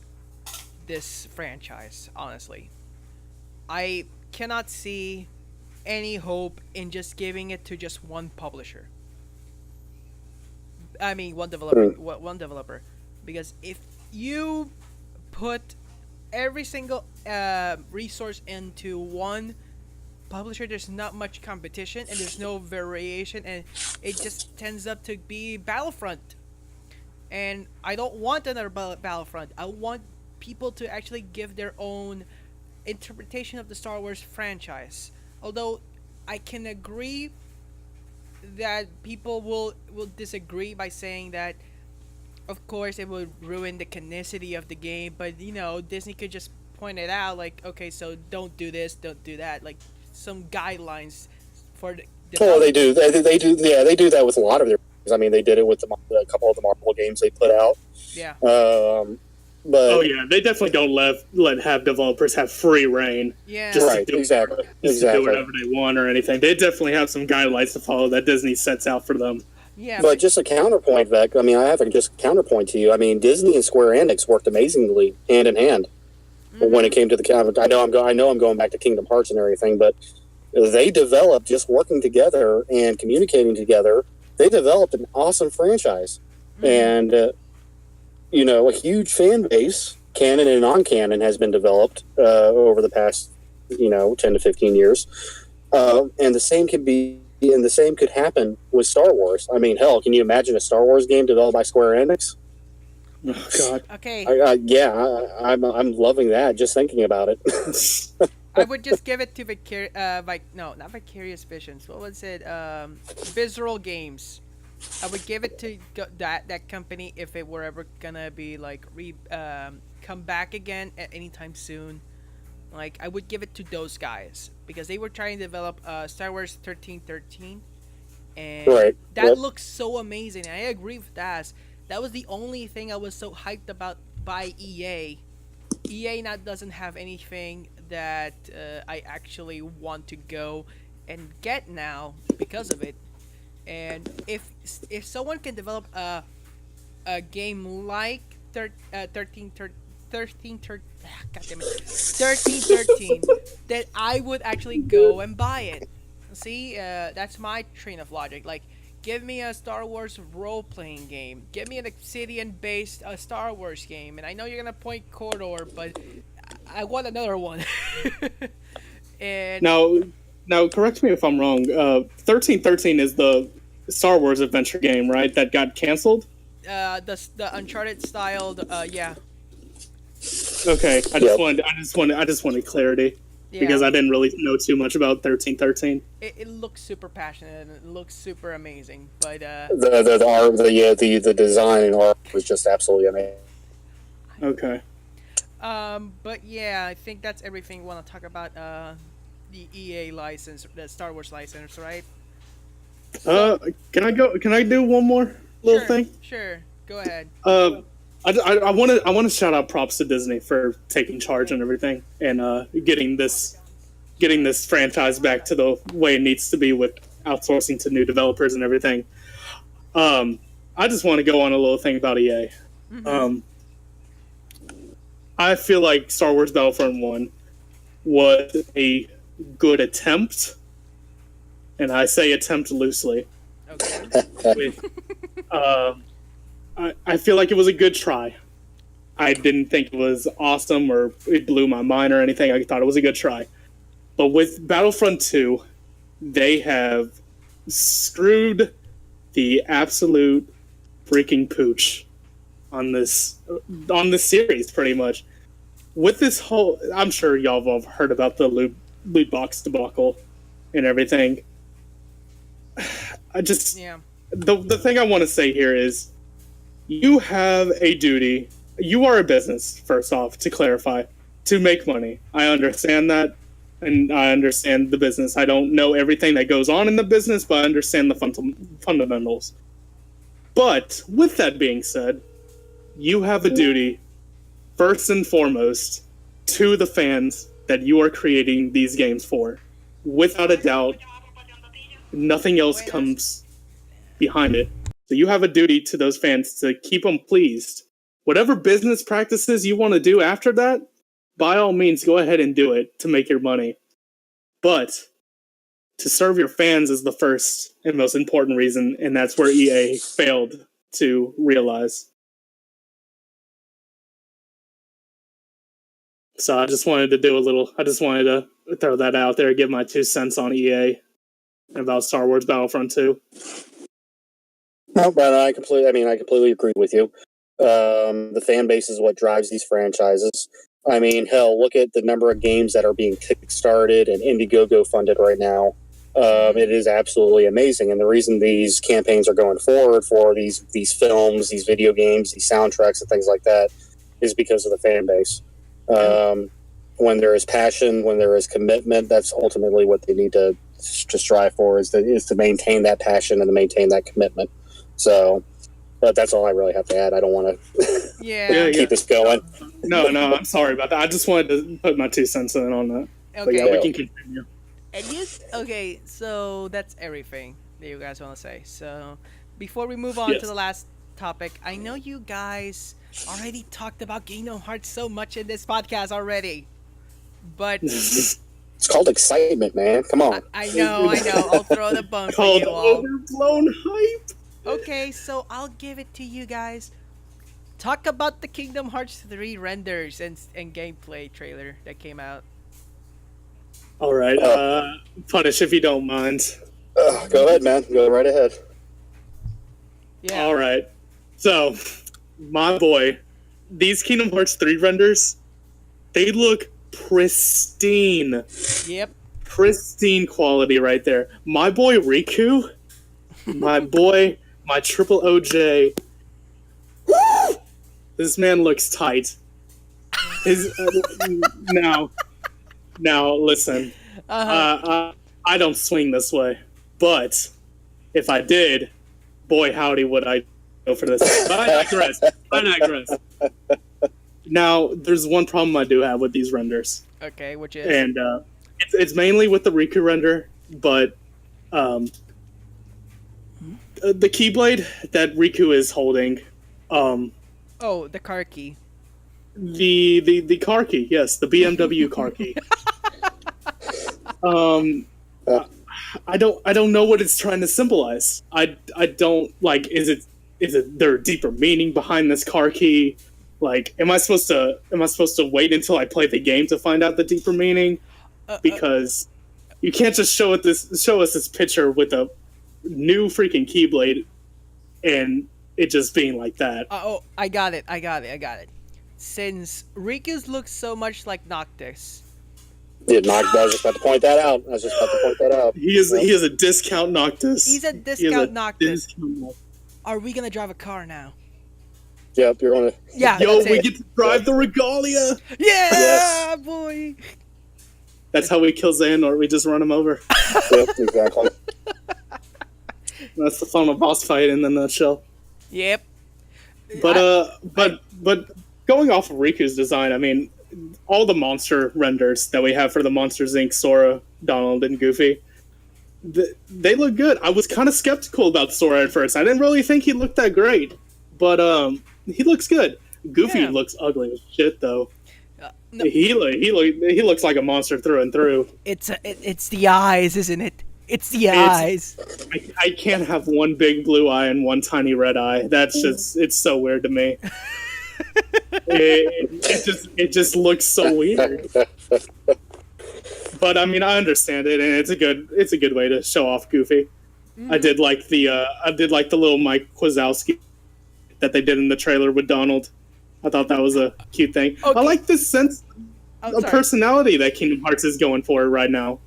this franchise, honestly. I cannot see any hope in just giving it to just one publisher. I mean, one developer. One developer. Because if you put every single resource into one publisher, there's not much competition and there's no variation, and it just tends up to be Battlefront. And I don't want another Battlefront. I want people to actually give their own interpretation of the Star Wars franchise. Although I can agree that people will disagree by saying that of course it would ruin the canonicity of the game, but Disney could just point it out, like, okay, so don't do this, don't do that, like some guidelines for the they do. They do. Yeah, they do that with a lot of their games. I mean, they did it with a couple of the Marvel games they put out. Yeah. But oh yeah, they definitely don't let have developers have free reign. Yeah. Just right. to do, Exactly. Just to do whatever they want or anything. They definitely have some guidelines to follow that Disney sets out for them. Yeah. But just a counterpoint, Vec. I mean, I have just a counterpoint to you. I mean, Disney and Square Enix worked amazingly hand in hand when it came to the. I know I'm going back to Kingdom Hearts and everything, but they developed, just working together and communicating together, they developed an awesome franchise. And, a huge fan base, canon and non-canon, has been developed over the past, 10 to 15 years. And the same could happen with Star Wars. I mean, hell, can you imagine a Star Wars game developed by Square Enix? Oh, God. Okay. I'm loving that, just thinking about it. I would just give it to not Vicarious Visions. What was it? Visceral Games. I would give it to that company if it were ever gonna be like come back again at any time soon. Like, I would give it to those guys because they were trying to develop Star Wars 1313, and that looks so amazing. And I agree with that. That was the only thing I was so hyped about by EA. EA now doesn't have anything that I actually want to go and get now because of it. And if someone can develop a game like 1313, that I would actually go and buy it. See, that's my train of logic. Like, give me a Star Wars role-playing game. Give me an Obsidian-based Star Wars game. And I know you're gonna point Corridor, but I want another one. And now, correct me if I'm wrong. 1313 is the Star Wars adventure game, right? That got canceled. The Uncharted styled, yeah. Okay, I just wanted clarity. Yeah. Because I didn't really know too much about 1313. It looks super passionate and it looks super amazing, but the design and art was just absolutely amazing. Okay. But yeah, I think that's everything we want to talk about. The EA license, the Star Wars license, right? Can I do one more little thing? Sure. Go ahead. I want to shout out props to Disney for taking charge and everything and getting this getting this franchise back to the way it needs to be with outsourcing to new developers and everything. I just want to go on a little thing about EA. I feel like Star Wars Battlefront 1 was a good attempt, and I say attempt loosely. Okay. I feel like it was a good try. I didn't think it was awesome or it blew my mind or anything. I thought it was a good try. But with Battlefront 2, they have screwed the absolute freaking pooch on this series, pretty much. With this whole, I'm sure y'all have all heard about the loot box debacle and everything. The thing I want to say here is, you have a duty. You are a business, first off, to clarify, to make money. I understand that, and I understand the business. I don't know everything that goes on in the business, but I understand the fundamentals. But with that being said, you have a duty, first and foremost, to the fans that you are creating these games for. Without a doubt, nothing else comes behind it. So you have a duty to those fans to keep them pleased. Whatever business practices you want to do after that, by all means, go ahead and do it to make your money. But to serve your fans is the first and most important reason, and that's where EA failed to realize. So I just wanted to throw that out there, give my 2 cents on EA about Star Wars Battlefront 2. No, but I completely agree with you. The fan base is what drives these franchises. I mean, hell, look at the number of games that are being kickstarted and Indiegogo funded right now. It is absolutely amazing, and the reason these campaigns are going forward for these films, these video games, these soundtracks, and things like that is because of the fan base. When there is passion, when there is commitment, that's ultimately what they need to strive for, is to maintain that passion and to maintain that commitment. So, but that's all I really have to add. I don't want to keep this going. No, I'm sorry about that. I just wanted to put my 2 cents in on that. Okay. But yeah, we can continue. Okay, so that's everything that you guys want to say. So, before we move on to the last topic, I know you guys already talked about Kingdom Hearts so much in this podcast already, but it's called excitement, man. Come on. I know. I'll throw the bone for you all. Overblown hype. Okay, so I'll give it to you guys. Talk about the Kingdom Hearts 3 renders and gameplay trailer that came out. All right, Punish if you don't mind. Go ahead, man. Go right ahead. Yeah. All right. So, my boy, these Kingdom Hearts 3 renders, they look pristine. Yep. Pristine quality right there. My boy Riku, my triple OJ. This man looks tight. His now listen. I don't swing this way, but if I did, boy howdy would I go for this. But I digress. Now, there's one problem I do have with these renders. Okay, which is? And it's mainly with the Riku render, but the Keyblade that Riku is holding. The car key. The car key, yes, the BMW car key. I don't know what it's trying to symbolize. I don't like. Is it there a deeper meaning behind this car key? Like, am I supposed to wait until I play the game to find out the deeper meaning? Because you can't just show us this picture with a new freaking Keyblade and it just being like that. I got it. Since Riku's looks so much like Noctis. Yeah, I was just about to point that out. He is a discount Noctis. He's a discount Noctis. Are we gonna drive a car now? Yep, you're gonna. Yeah. Yo, we get to drive the Regalia. Yeah, yes. Boy. That's how we kill Xehanort. We just run him over. Yep, exactly. That's the final boss fight in a nutshell. Yep. But going off of Riku's design, I mean, all the monster renders that we have for the Monsters Inc. Sora, Donald, and Goofy, they look good. I was kind of skeptical about Sora at first. I didn't really think he looked that great, but he looks good. Goofy looks ugly as shit though. No. He looks like a monster through and through. It's the eyes, isn't it? It's the eyes. I can't have one big blue eye and one tiny red eye. That's just, it's so weird to me. it just looks so weird. But I mean, I understand it, and it's a good way to show off Goofy. Mm-hmm. I did like the little Mike Wazowski that they did in the trailer with Donald. I thought that was a cute thing. Okay. I like this sense of personality that Kingdom Hearts is going for right now.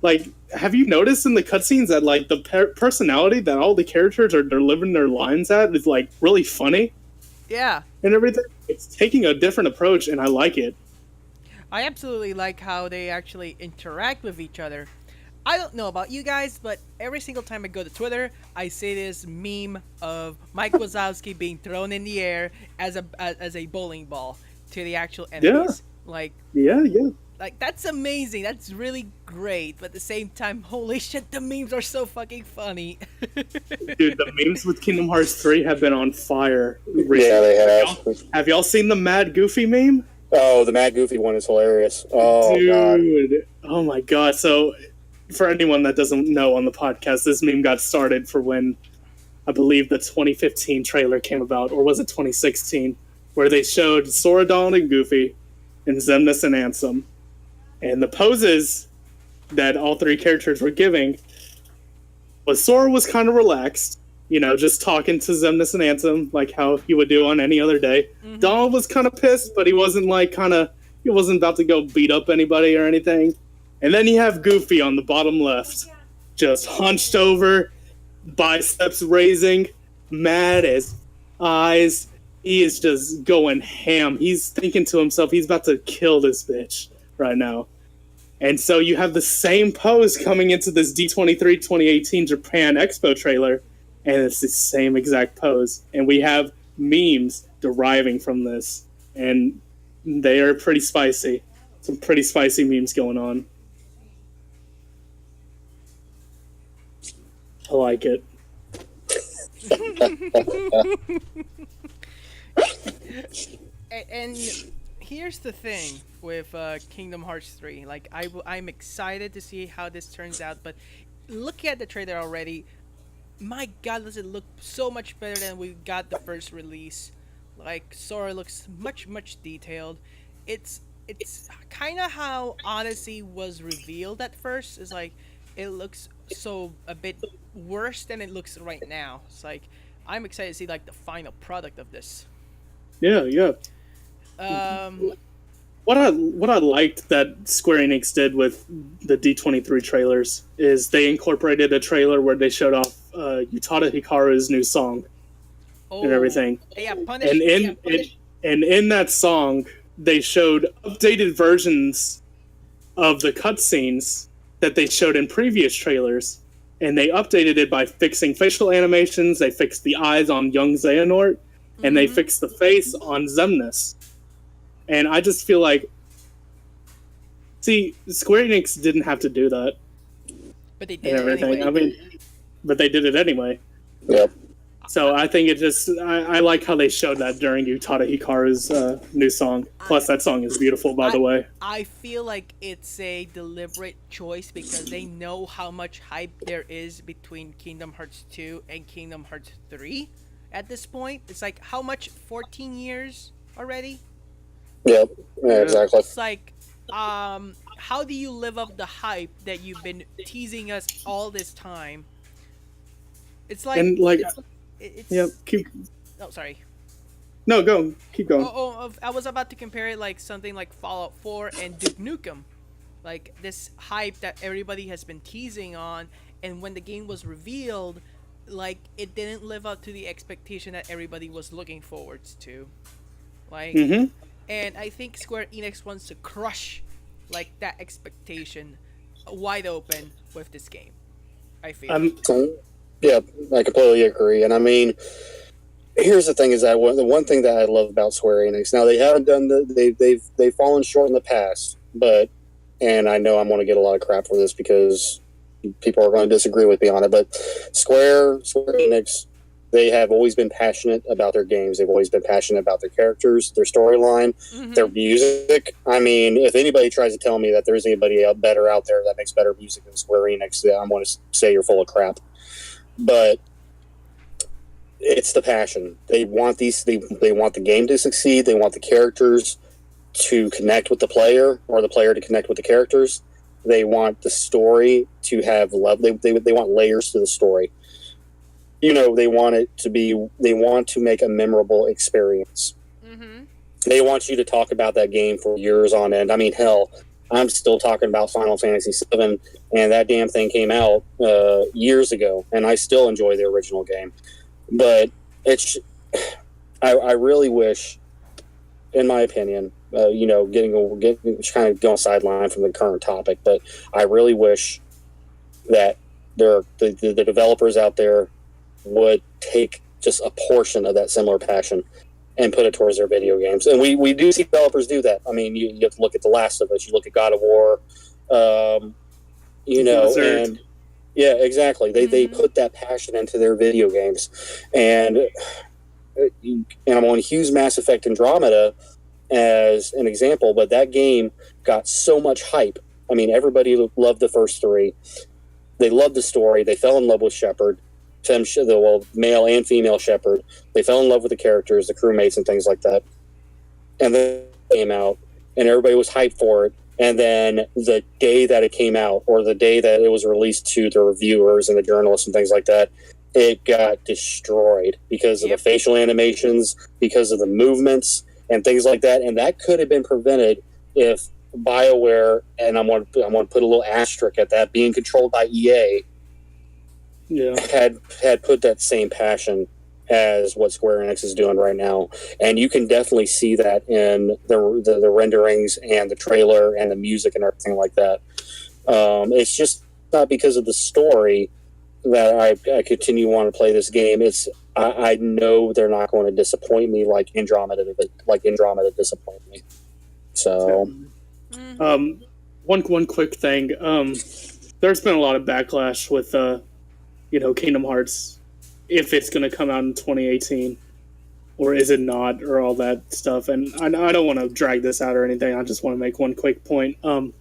Like, have you noticed in the cutscenes that like the personality that all the characters are delivering their lines at is like really funny? Yeah. And everything. It's taking a different approach, and I like it. I absolutely like how they actually interact with each other. I don't know about you guys, but every single time I go to Twitter, I see this meme of Mike Wazowski being thrown in the air as a bowling ball to the actual enemies. Yeah. Like, yeah. Like, that's amazing. That's really great. But at the same time, holy shit, the memes are so fucking funny. Dude, the memes with Kingdom Hearts 3 have been on fire recently. Yeah, they have. Have y'all seen the Mad Goofy meme? Oh, the Mad Goofy one is hilarious. Oh, dude. God. Oh, my God. So, for anyone that doesn't know on the podcast, this meme got started for when, I believe, the 2015 trailer came about, or was it 2016, where they showed Sora, Donald, and Goofy in Xemnas and Ansem. And the poses that all three characters were giving was Sora was kind of relaxed, you know, just talking to Xemnas and Ansem like how he would do on any other day. Mm-hmm. Donald was kind of pissed, but he wasn't he wasn't about to go beat up anybody or anything. And then you have Goofy on the bottom left, just hunched over, biceps raising, mad as eyes. He is just going ham. He's thinking to himself, he's about to kill this bitch right now. And so you have the same pose coming into this D23 2018 Japan Expo trailer, and it's the same exact pose. And we have memes deriving from this, and they are pretty spicy. Some pretty spicy memes going on. I like it. And here's the thing with Kingdom Hearts 3. Like, I'm excited to see how this turns out, but looking at the trailer already, my God, does it look so much better than we got the first release. Like, Sora looks much detailed. It's kind of how Odyssey was revealed at first. It's like, it looks so a bit worse than it looks right now. It's like, I'm excited to see like the final product of this. Yeah. What I liked that Square Enix did with the D23 trailers is they incorporated a trailer where they showed off Utada Hikaru's new song and everything. Yeah, Punish. And in that song, they showed updated versions of the cutscenes that they showed in previous trailers, and they updated it by fixing facial animations. They fixed the eyes on young Xehanort, and they fixed the face on Xemnas. And I just feel like, see, Square Enix didn't have to do that. But they did it anyway. I mean, but they did it anyway. Yep. So I think it just, I like how they showed that during Utada Hikaru's new song. Plus, that song is beautiful, by the way. I feel like it's a deliberate choice because they know how much hype there is between Kingdom Hearts 2 and Kingdom Hearts 3 at this point. It's like, how much? 14 years already? Yep, yeah, exactly. It's like, how do you live up the hype that you've been teasing us all this time? It's like... And like... It's, yeah, keep... Oh, sorry. No, go. Keep going. I was about to compare it like something like Fallout 4 and Duke Nukem. Like, this hype that everybody has been teasing on, and when the game was revealed, like, it didn't live up to the expectation that everybody was looking forward to. Like, and I think Square Enix wants to crush, like, that expectation wide open with this game, I feel. Yeah, I completely agree. And I mean, here's the thing: is that the one thing that I love about Square Enix. Now they haven't done they've fallen short in the past, but and I know I'm going to get a lot of crap for this because people are going to disagree with me on it. But Square Enix, they have always been passionate about their games. They've always been passionate about their characters, their storyline, their music. I mean, if anybody tries to tell me that there's anybody better out there that makes better music than Square Enix, I'm going to say you're full of crap. But it's the passion. They want they want the game to succeed. They want the characters to connect with the player, or the player to connect with the characters. They want the story to have love. They want layers to the story. You know, they want it to be. They want to make a memorable experience. Mm-hmm. They want you to talk about that game for years on end. I mean, hell, I'm still talking about Final Fantasy VII, and that damn thing came out years ago, and I still enjoy the original game. But it's, I really wish, in my opinion, getting kind of going sideline from the current topic, but I really wish that the developers out there would take just a portion of that similar passion and put it towards their video games. And we do see developers do that. I mean, you have to look at The Last of Us, you look at God of War, and yeah, exactly. They put that passion into their video games, and I'm on Hughes Mass Effect Andromeda as an example, but that game got so much hype. I mean, everybody loved the first three. They loved the story. They fell in love with Shepard, male and female Shepard. They fell in love with the characters, the crewmates, and things like that. And then it came out, and everybody was hyped for it. And then the day that it came out, or the day that it was released to the reviewers and the journalists and things like that, it got destroyed because of the facial animations, because of the movements and things like that. And that could have been prevented if BioWare, and I'm going to put a little asterisk at that, being controlled by EA, had put that same passion as what Square Enix is doing right now. And you can definitely see that in the renderings and the trailer and the music and everything like that. It's just not because of the story that I continue to want to play this game. I know they're not going to disappoint me like Andromeda disappointed me. So, one quick thing. There's been a lot of backlash with Kingdom Hearts, if it's going to come out in 2018, or is it not, or all that stuff. And I don't want to drag this out or anything. I just want to make one quick point. Tetsuya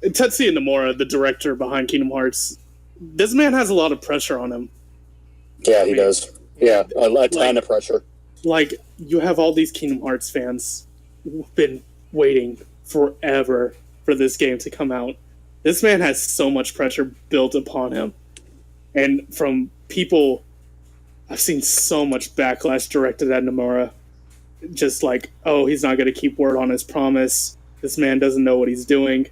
Nomura, the director behind Kingdom Hearts, this man has a lot of pressure on him. Yeah, he does. Yeah, a ton of pressure. Like, you have all these Kingdom Hearts fans who've been waiting forever for this game to come out. This man has so much pressure built upon him. And from people, I've seen so much backlash directed at Nomura. Just like, oh, he's not going to keep word on his promise. This man doesn't know what he's doing.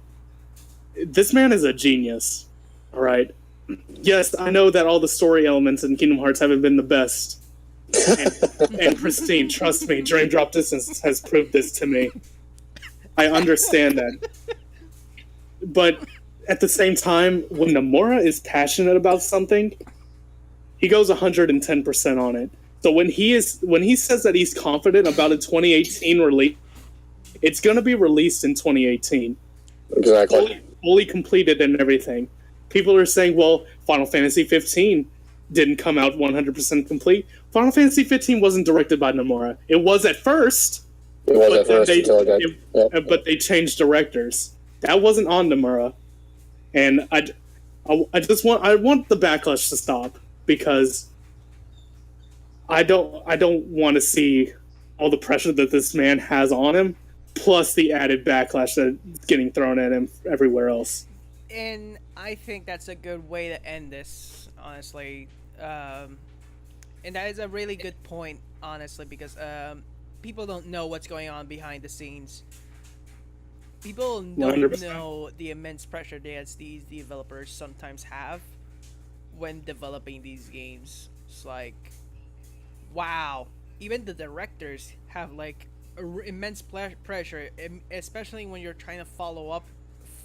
This man is a genius. All right. Yes, I know that all the story elements in Kingdom Hearts haven't been the best and pristine. Trust me, Drain Drop Distance has proved this to me. I understand that. But at the same time, when Nomura is passionate about something, he goes 110% on it. So when he says that he's confident about a 2018 release, it's going to be released in 2018. Exactly. Fully completed and everything. People are saying, well, Final Fantasy 15 didn't come out 100% complete. Final Fantasy 15 wasn't directed by Nomura. It was at first. It was at first until it got... But they changed directors. That wasn't on Nomura. And I want the backlash to stop, because I don't want to see all the pressure that this man has on him, plus the added backlash that's getting thrown at him everywhere else. And I think that's a good way to end this, honestly. And that is a really good point, honestly, because people don't know what's going on behind the scenes. People don't 100%. know the immense pressure that these developers sometimes have when developing these games. It's like, wow, even the directors have like immense pressure, especially when you're trying to follow up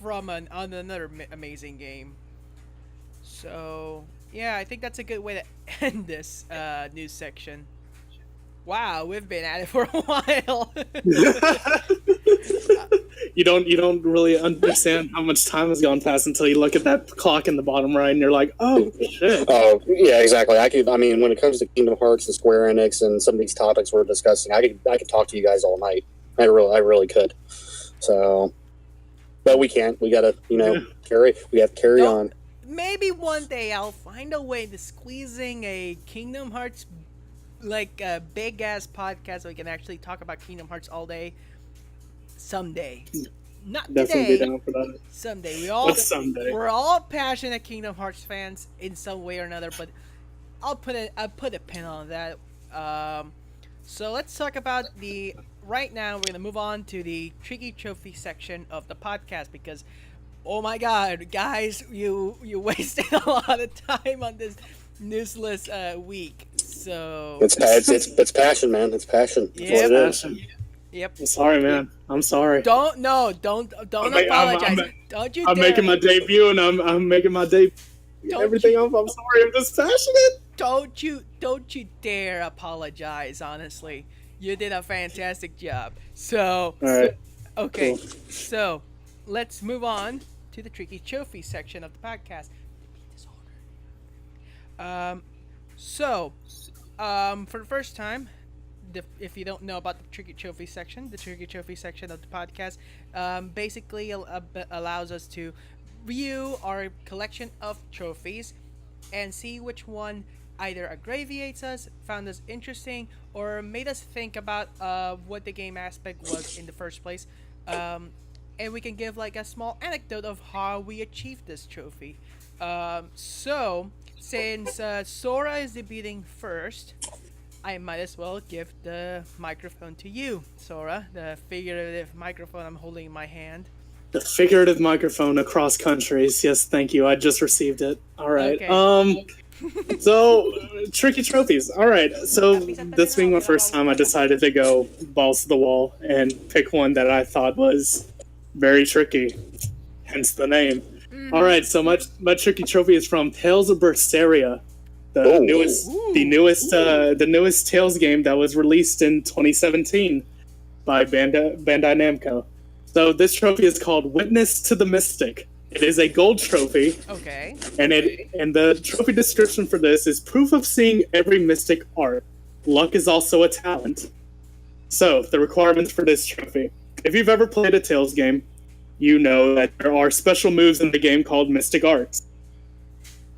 from another amazing game. So yeah, I think that's a good way to end this news section. Wow, we've been at it for a while. You don't really understand how much time has gone past until you look at that clock in the bottom right and you're like, oh shit. Oh yeah, exactly. I mean, when it comes to Kingdom Hearts and Square Enix and some of these topics we're discussing, I could talk to you guys all night. I really could. So, but we can't. We gotta, we have to carry No, on. maybe one day I'll find a way to squeezing a Kingdom Hearts like a big ass podcast so we can actually talk about Kingdom Hearts all day. Someday, not Definitely be today. down for that. Someday, What's someday? we're all passionate Kingdom Hearts fans in some way or another. But I'll put a pin on that. So let's talk about the. Right now, we're gonna move on to the tricky trophy section of the podcast because, oh my God, guys, you wasted a lot of time on this newsless week. So It's passion, man. It's passion. That's Yep. what it is. yep. I'm sorry, man. I'm sorry. Don't apologize. I'm- Don't you I'm dare. making my debut, and I'm making my debut. Don't Everything you- else, I'm sorry. I'm just passionate. Don't you dare apologize. Honestly, you did a fantastic job. So All right. okay, Cool. so let's move on to the tricky trophy section of the podcast. For the first time, if you don't know about the tricky trophy section, the tricky trophy section of the podcast basically allows us to view our collection of trophies and see which one either aggravates us, found us interesting, or made us think about what the game aspect was in the first place. And we can give like a small anecdote of how we achieved this trophy. So, since Sora is debuting first, I might as well give the microphone to you, Sora, the figurative microphone I'm holding in my hand. The figurative microphone across countries. Yes, thank you. I just received it. All right. Okay. So tricky trophies. All right. So this being my first time, I decided to go balls to the wall and pick one that I thought was very tricky. Hence the name. All right. So my tricky trophy is from Tales of Berseria, the newest Tales game that was released in 2017 by Bandai Namco. So this trophy is called Witness to the Mystic. It is a gold trophy, Okay. and the trophy description for this is proof of seeing every mystic art. Luck is also a talent. So the requirements for this trophy: if you've ever played a Tales game, you know that there are special moves in the game called Mystic Arts.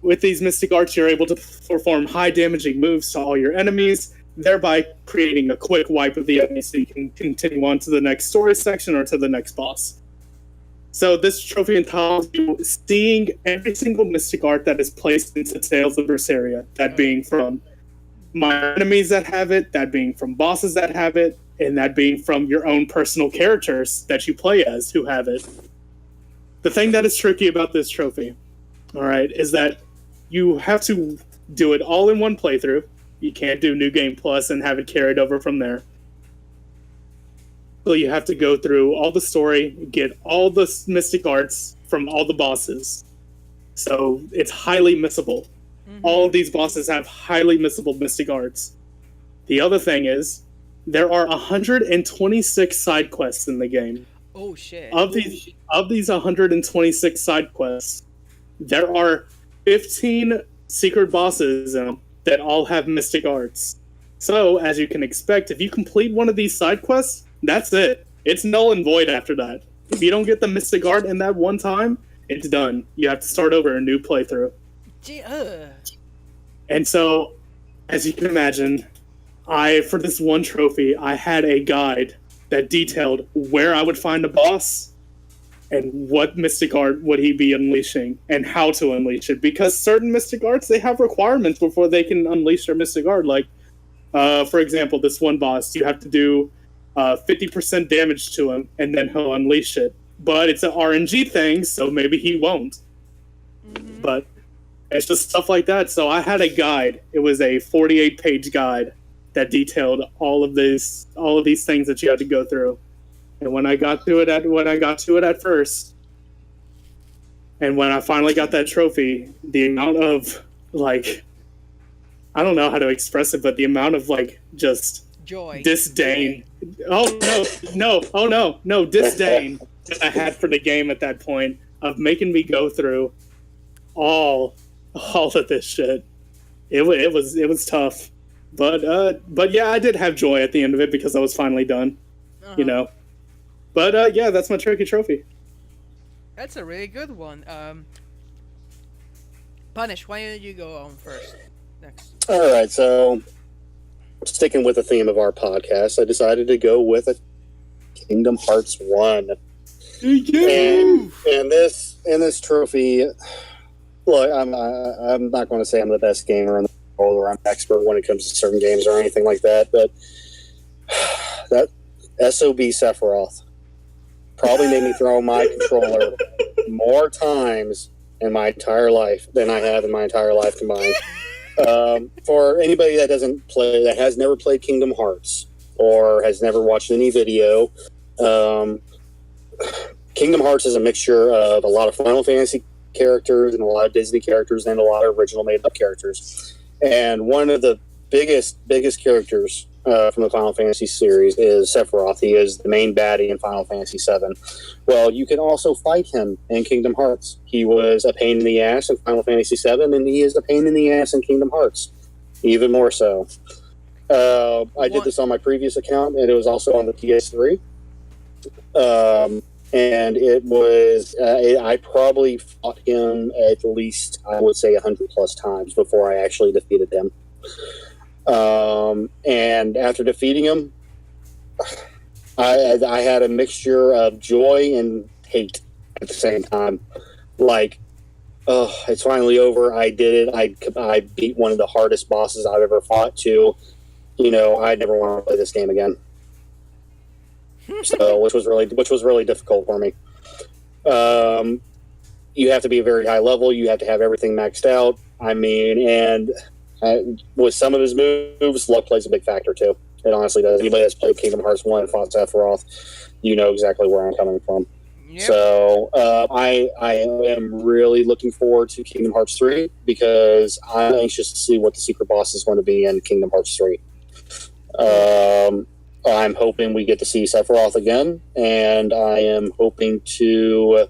With these Mystic Arts, you're able to perform high damaging moves to all your enemies, thereby creating a quick wipe of the enemy so you can continue on to the next story section or to the next boss. So this trophy entitles you seeing every single mystic art that is placed into Tales of Berseria, that being from my enemies that have it, that being from bosses that have it, and that being from your own personal characters that you play as who have it. The thing that is tricky about this trophy, all right, is that you have to do it all in one playthrough. You can't do New Game Plus and have it carried over from there. So you have to go through all the story, get all the mystic arts from all the bosses. So it's highly missable. All of these bosses have highly missable mystic arts. The other thing is, there are 126 side quests in the game. Oh shit. Of these 126 side quests, there are 15 secret bosses in them that all have mystic arts. So, as you can expect, if you complete one of these side quests, that's it. It's null and void after that. If you don't get the mystic art in that one time, it's done. You have to start over a new playthrough. And so, as you can imagine, for this one trophy, I had a guide that detailed where I would find a boss and what mystic art would he be unleashing and how to unleash it. Because certain mystic arts, they have requirements before they can unleash their mystic art. Like, for example, this one boss, you have to do 50% damage to him and then he'll unleash it. But it's an RNG thing, so maybe he won't. But it's just stuff like that. So I had a guide. It was a 48-page guide that detailed all of these things that you had to go through. And when I got to it at first, and when I finally got that trophy, the amount of I don't know how to express it, but the amount of just Joy. disdain. Oh no, disdain that I had for the game at that point of making me go through all of this shit. It was tough, but yeah, I did have joy at the end of it because I was finally done. You Uh-huh. know, but yeah, that's my tricky trophy. That's a really good one. Punish, why don't you go on first? Next. All right, so sticking with the theme of our podcast, I decided to go with a Kingdom Hearts 1. And this trophy, look, I'm not going to say I'm the best gamer in the world or I'm an expert when it comes to certain games or anything like that, but that SOB Sephiroth probably made me throw my controller more times in my entire life than I have in my entire life combined. For anybody that has never played Kingdom Hearts or has never watched any video, Kingdom Hearts is a mixture of a lot of Final Fantasy characters and a lot of Disney characters and a lot of original made-up characters. And one of the biggest characters from the Final Fantasy series is Sephiroth. He is the main baddie in Final Fantasy VII. Well, you can also fight him in Kingdom Hearts. He was a pain in the ass in Final Fantasy VII, and he is a pain in the ass in Kingdom Hearts, even more so. I did this on my previous account, and it was also on the PS3. And it was, I probably fought him at least, I would say, 100 plus times before I actually defeated him. And after defeating him, I had a mixture of joy and hate at the same time. Like, oh, it's finally over. I did it. I beat one of the hardest bosses I've ever fought to. I never want to play this game again. So, which was really difficult for me. You have to be a very high level. You have to have everything maxed out. I mean, and with some of his moves, luck plays a big factor too. It honestly does. Anybody that's played Kingdom Hearts 1 and fought Sephiroth, you know exactly where I'm coming from. Yep. So I am really looking forward to Kingdom Hearts 3 because I'm anxious to see what the secret boss is going to be in Kingdom Hearts 3. I'm hoping we get to see Sephiroth again, and I am hoping to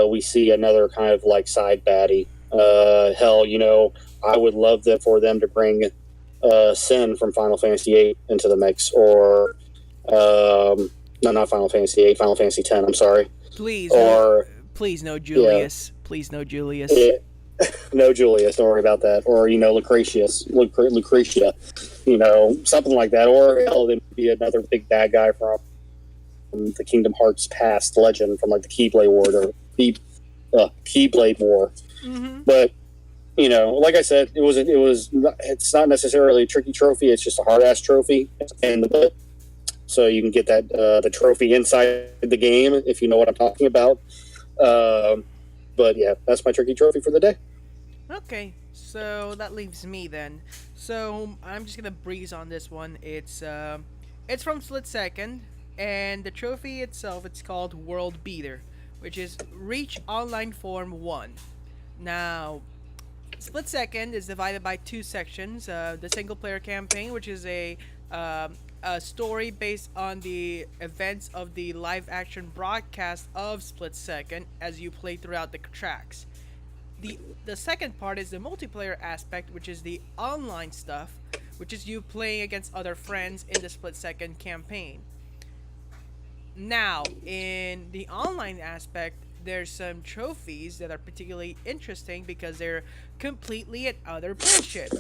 we see another kind of like side baddie. Hell, I would love for them to bring Sin from Final Fantasy VIII into the mix, or no, not Final Fantasy VIII, Final Fantasy X. I'm sorry. Please, please no Julius. Yeah. Please no Julius. Yeah. No Julius. Don't worry about that. Or Lucretia. Something like that. Or hell, it would be another big bad guy from the Kingdom Hearts past legend from like the Keyblade War or Keyblade War. Mm-hmm. But like I said, it's not necessarily a tricky trophy. It's just a hard ass trophy, and so you can get that the trophy inside the game if you know what I'm talking about. But yeah, that's my tricky trophy for the day. Okay, so that leaves me then. So I'm just gonna breeze on this one. It's from Split Second, and the trophy itself, it's called World Beater, which is Reach Online Form 1. Now, Split Second is divided by two sections. The single player campaign, which is a story based on the events of the live action broadcast of Split Second as you play throughout the tracks. The second part is the multiplayer aspect, which is the online stuff, which is you playing against other friends in the Split Second campaign. Now, in the online aspect, there's some trophies that are particularly interesting because they're completely and utter bullshit.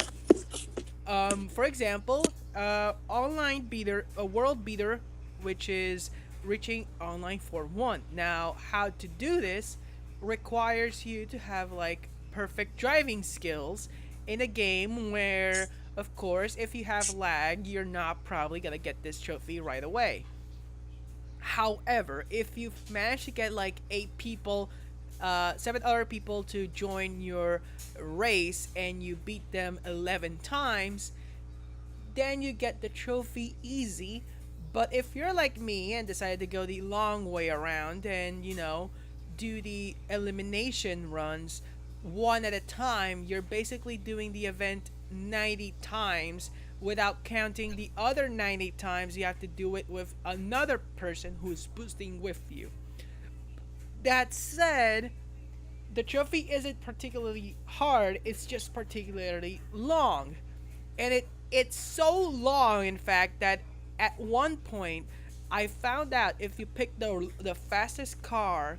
For example, online beater, a world beater, which is reaching online for 1. Now, how to do this requires you to have like perfect driving skills in a game where, of course, if you have lag, you're not probably gonna get this trophy right away. However, if you've managed to get like 8 people, 7 other people to join your race and you beat them 11 times, then you get the trophy easy. But if you're like me and decided to go the long way around and, do the elimination runs one at a time, you're basically doing the event 90 times without counting the other 90 times you have to do it with another person who is boosting with you. That said, the trophy isn't particularly hard, it's just particularly long. And it's so long, in fact, that at one point I found out if you pick the fastest car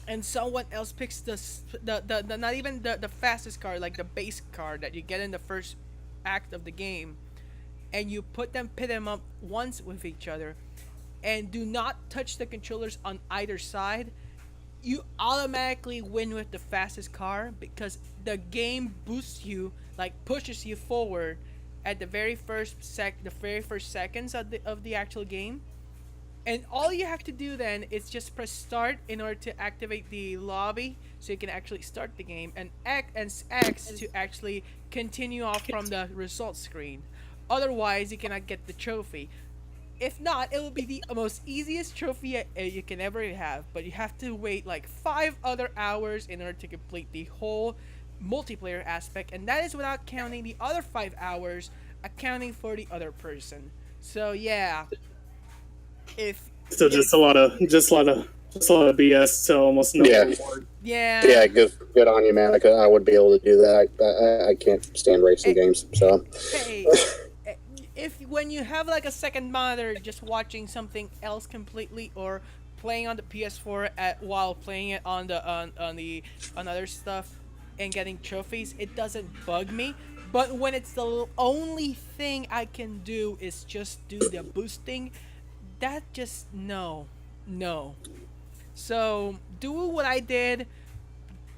and someone else picks the not even the fastest car, like the base car that you get in the first act of the game, and you pit them up once with each other and do not touch the controllers on either side, you automatically win with the fastest car because the game boosts you, like pushes you forward at the very first seconds of the actual game. And all you have to do then is just press start in order to activate the lobby so you can actually start the game, and X to actually continue off from the results screen. Otherwise, you cannot get the trophy. If not, it will be the most easiest trophy you can ever have, but you have to wait like 5 other hours in order to complete the whole multiplayer aspect, and that is without counting the other 5 hours accounting for the other person. So yeah, if So just a lot of BS to almost no Yeah. reward. yeah, Yeah, good on you, man. I would be able to do that. I can't stand racing games, so. hey, if when you have like a second monitor just watching something else completely, or playing on the PS4 while playing it on on other stuff and getting trophies, it doesn't bug me. But when it's the only thing I can do is just do the boosting, that just no. So do what I did.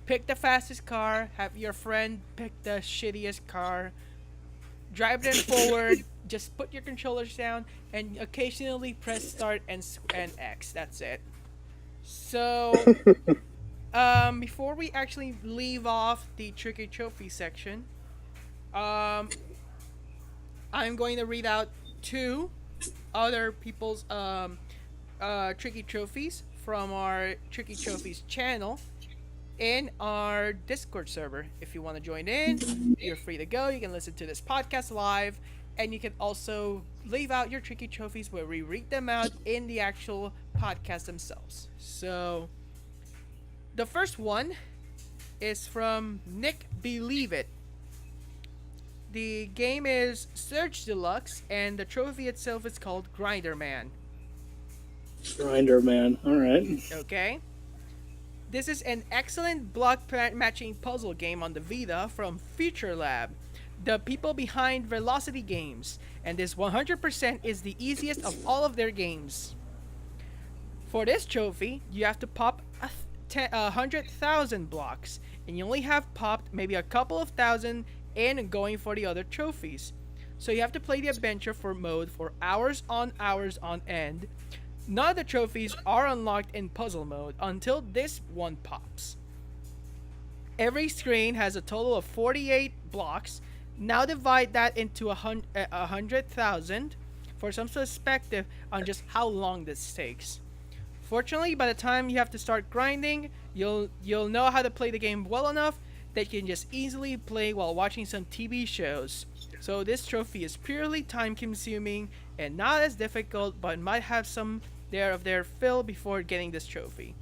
Pick the fastest car. Have your friend pick the shittiest car. Drive them forward. Just put your controllers down and occasionally press start and X. That's it. So, before we actually leave off the tricky trophy section, I'm going to read out 2 other people's tricky trophies from our tricky trophies channel in our Discord server. If you want to join in, you're free to go. You can listen to this podcast live, and you can also leave out your tricky trophies where we read them out in the actual podcast themselves. So, the first one is from Nick Believe It. The game is Surge Deluxe, and the trophy itself is called Grinder Man. Grinder Man. All right. Okay? This is an excellent block matching puzzle game on the Vita from Future Lab, the people behind Velocity Games, and this 100% is the easiest of all of their games. For this trophy, you have to pop 100,000 blocks, and you only have popped maybe a couple of thousand in going for the other trophies. So you have to play the adventure mode for hours on end. None of the trophies are unlocked in puzzle mode until this one pops. Every screen has a total of 48 blocks. Now divide that into 100,000 for some perspective on just how long this takes. Fortunately, by the time you have to start grinding, you'll know how to play the game well enough that you can just easily play while watching some TV shows. So this trophy is purely time consuming and not as difficult, but might have some of their fill before getting this trophy.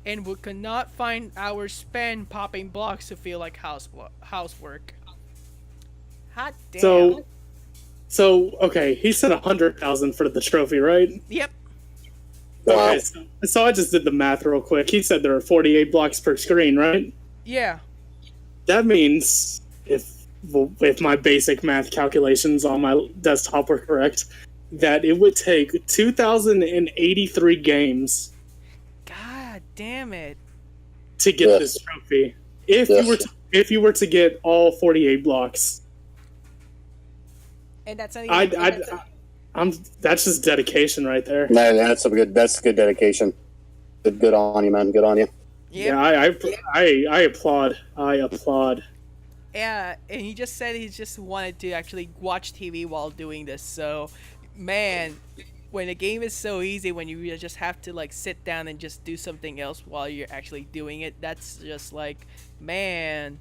And we could not find hours spent popping blocks to feel like housework. Hot damn. So okay, he said 100,000 for the trophy, right? Yep. Wow. Okay, so I just did the math real quick. He said there are 48 blocks per screen, right? Yeah. That means if my basic math calculations on my desktop were correct, that it would take 2,083 games. God damn it. To get this trophy. If you were to get all 48 blocks. And that's not even that's just dedication right there. Man, that's good dedication. Good on you, man. Good on you. Yep. Yeah, I applaud. I applaud. Yeah, and he just said he just wanted to actually watch TV while doing this. So, man, when a game is so easy, when you just have to like sit down and just do something else while you're actually doing it, that's just like, man.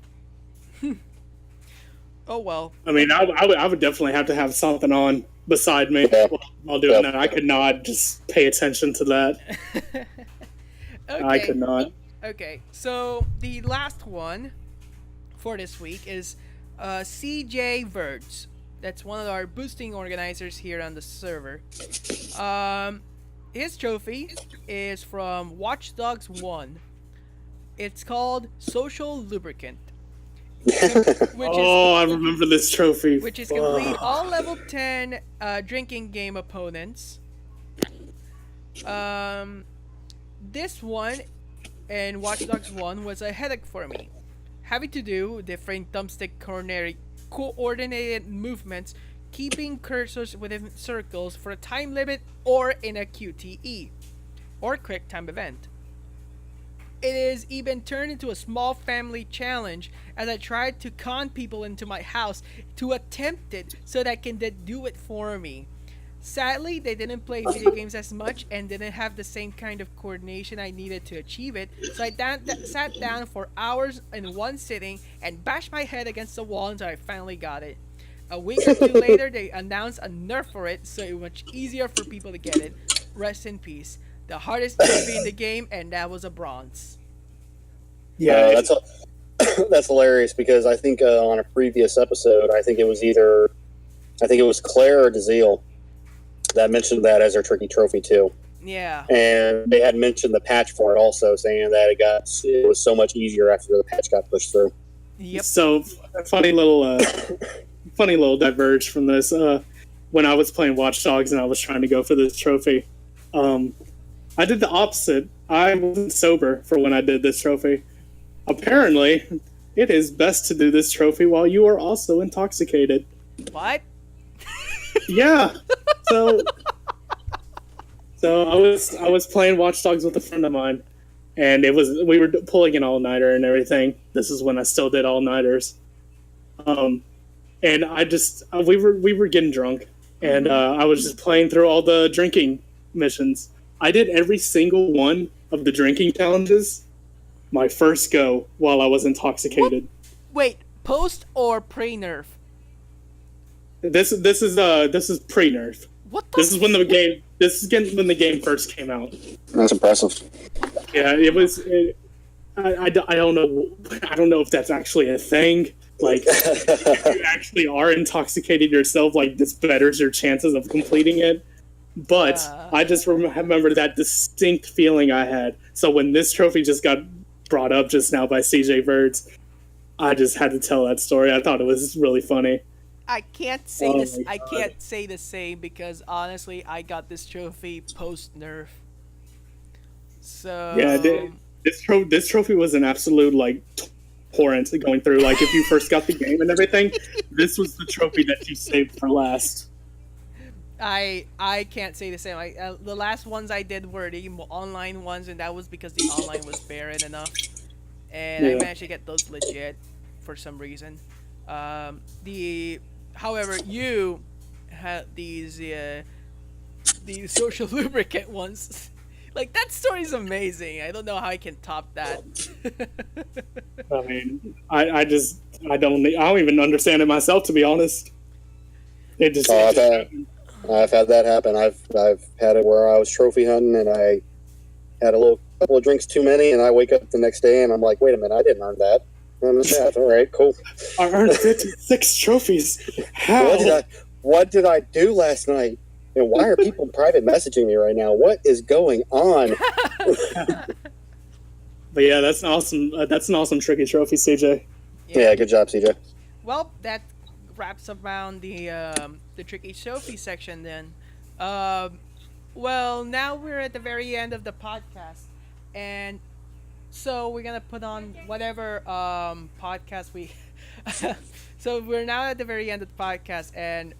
Oh well. I mean, I would definitely have to have something on beside me Yeah. while doing that. I could not just pay attention to that. I Okay. could not. Okay. So the last one for this week is CJ Verds. That's one of our boosting organizers here on the server. His trophy is from Watch Dogs 1. It's called Social Lubricant. Which I remember this trophy. which is complete all level 10 drinking game opponents. This one in Watch Dogs 1 was a headache for me. Having to do different thumbstick coordinated movements, keeping cursors within circles for a time limit or in a QTE, or quick time event. It is even turned into a small family challenge as I tried to con people into my house to attempt it so that can do it for me. Sadly, they didn't play video games as much and didn't have the same kind of coordination I needed to achieve it, so I sat down for hours in one sitting and bashed my head against the wall until I finally got it. A week or two later, they announced a nerf for it, so it was much easier for people to get it. Rest in peace. The hardest trophy in the game, and that was a bronze. Yeah, That's hilarious because I think on a previous episode, I think it was Claire or DeZiel that mentioned that as their tricky trophy too. Yeah. And they had mentioned the patch for it also, saying that it was so much easier after the patch got pushed through. Yep. So funny little diverge from this. When I was playing Watch Dogs and I was trying to go for this trophy, I did the opposite. I wasn't sober for when I did this trophy. Apparently, it is best to do this trophy while you are also intoxicated. What? Yeah. So I was playing Watch Dogs with a friend of mine, and we were pulling an all nighter and everything. This is when I still did all nighters. And we were getting drunk, and I was just playing through all the drinking missions. I did every single one of the drinking challenges my first go while I was intoxicated. What? Wait, post or pre-nerf? This is pre-nerf. What the? This is when the game first came out. That's impressive. Yeah, it was. I don't know if that's actually a thing. Like, if you actually are intoxicated yourself, like, this betters your chances of completing it. But I just remember that distinct feeling I had. So when this trophy just got brought up just now by CJ Verds, I just had to tell that story. I thought it was really funny. I can't say this. I can't say the same because honestly, I got this trophy post nerf. So yeah, this trophy was an absolute like torrent going through. Like if you first got the game and everything, this was the trophy that you saved for last. I can't say the same. The last ones I did were the online ones, and that was because the online was barren enough, and I managed to get those legit for some reason. However, you had these social lubricant ones. Like that story's amazing. I don't know how I can top that. I mean, I don't even understand it myself, to be honest. It just. I've had that happen. I've had it where I was trophy hunting and I had a couple of drinks too many, and I wake up the next day and I'm like, wait a minute, I didn't earn that. All right, cool. I earned 56 trophies. How? What did I do last night? And why are people private messaging me right now? What is going on? But yeah, that's an awesome tricky trophy, CJ. Yeah, good job, CJ. Well, that wraps around the tricky trophy section then. Well, now we're at the very end of the podcast, and so we're gonna put on whatever podcast we. So we're now at the very end of the podcast, and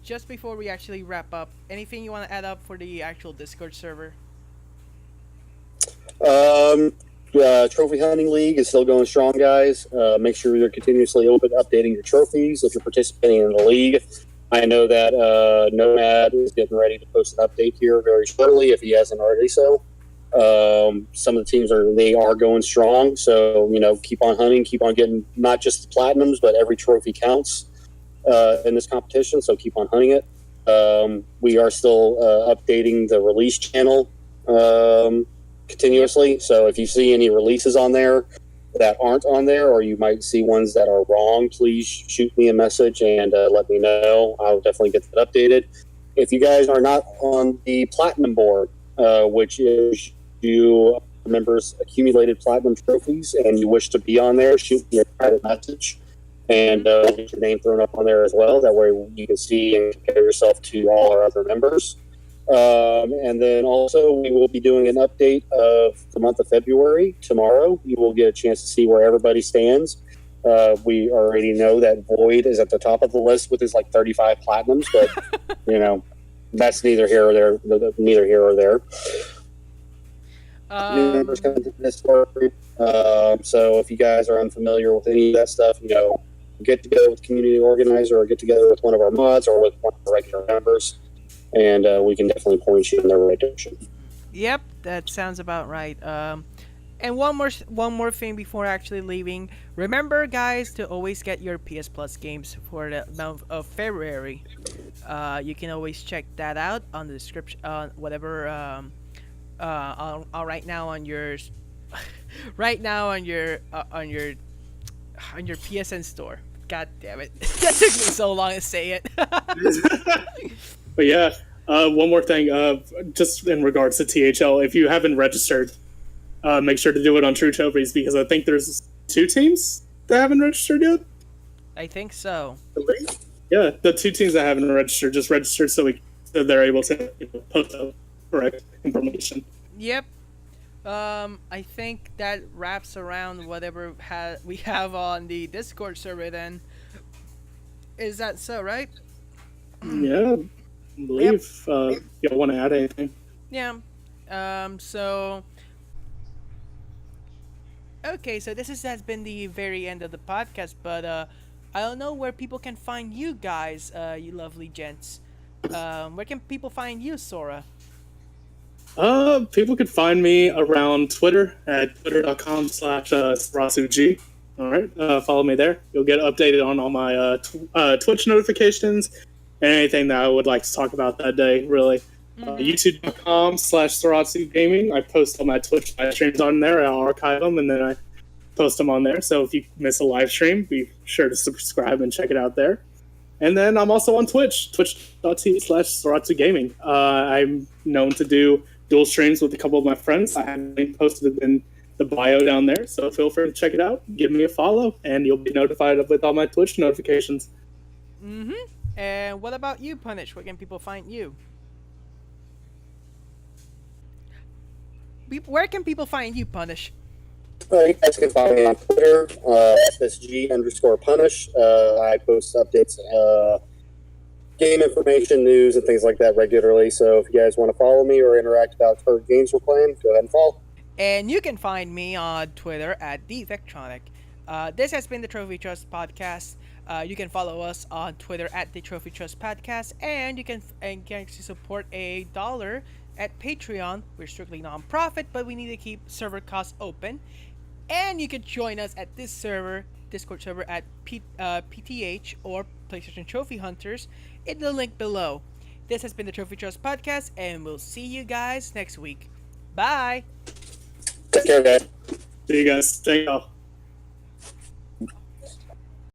just before we actually wrap up, anything you want to add up for the actual Discord server? Trophy Hunting League is still going strong, guys. Make sure you're continuously updating your trophies if you're participating in the league. I know that Nomad is getting ready to post an update here very shortly if he hasn't already so. Some of the teams are going strong, so keep on hunting, keep on getting not just the platinums, but every trophy counts in this competition. So keep on hunting it. We are still updating the release channel continuously. So if you see any releases on there that aren't on there, or you might see ones that are wrong, please shoot me a message and let me know. I'll definitely get that updated. If you guys are not on the platinum board, which is you members accumulated platinum trophies, and you wish to be on there, shoot me a private message, and get your name thrown up on there as well. That way you can see and compare yourself to all our other members. And then also we will be doing an update of the month of February tomorrow. You will get a chance to see where everybody stands. We already know that Void is at the top of the list with his 35 platinums, but that's neither here or there. Neither here or there. New members coming to this group. So if you guys are unfamiliar with any of that stuff, get together with the community organizer, or get together with one of our mods, or with one of our regular members, and we can definitely point you in the right direction. Yep, that sounds about right. And one more thing before actually leaving. Remember, guys, to always get your PS Plus games for the month of February. You can always check that out on the description, whatever. Right now on your, right now on your PSN store. God damn it! That took me so long to say it. But yeah, one more thing, just in regards to THL, if you haven't registered, make sure to do it on True Trophies, because I think there's 2 teams that haven't registered yet. I think so. Yeah, the 2 teams that haven't registered just registered so they're able to post the correct information. Yep. I think that wraps around whatever we have on the Discord server then. Is that so, right? Yeah, I believe. Yep. You want to add anything? Yeah. So... Okay, so this has been the very end of the podcast, but I don't know where people can find you guys, you lovely gents. Where can people find you, Sora? People could find me around Twitter at twitter.com/SarasuG. All right, follow me there. You'll get updated on all my Twitch notifications and anything that I would like to talk about that day, really. YouTube.com/Saratsu Gaming. I post all my Twitch live streams on there. I archive them, and then I post them on there. So if you miss a live stream, be sure to subscribe and check it out there. And then I'm also on Twitch, twitch.tv/Saratsu Gaming. I'm known to do dual streams with a couple of my friends. I have a link posted in the bio down there, so feel free to check it out. Give me a follow, and you'll be notified with all my Twitch notifications. And what about you, Punish? Where can people find you? Where can people find you, Punish? You guys can follow me on Twitter, SSG_Punish. I post updates, game information, news, and things like that regularly. So if you guys want to follow me or interact about current games we're playing, go ahead and follow. And you can find me on Twitter at TheVectronic. This has been the Trophy Trust Podcast. You can follow us on Twitter at the Trophy Trust Podcast, and you can actually support $1 at Patreon. We're strictly non-profit, but we need to keep server costs open. And you can join us at this server, Discord server at PTH or PlayStation Trophy Hunters in the link below. This has been the Trophy Trust Podcast, and we'll see you guys next week. Bye! Take care, guys. See you guys. Thank y'all.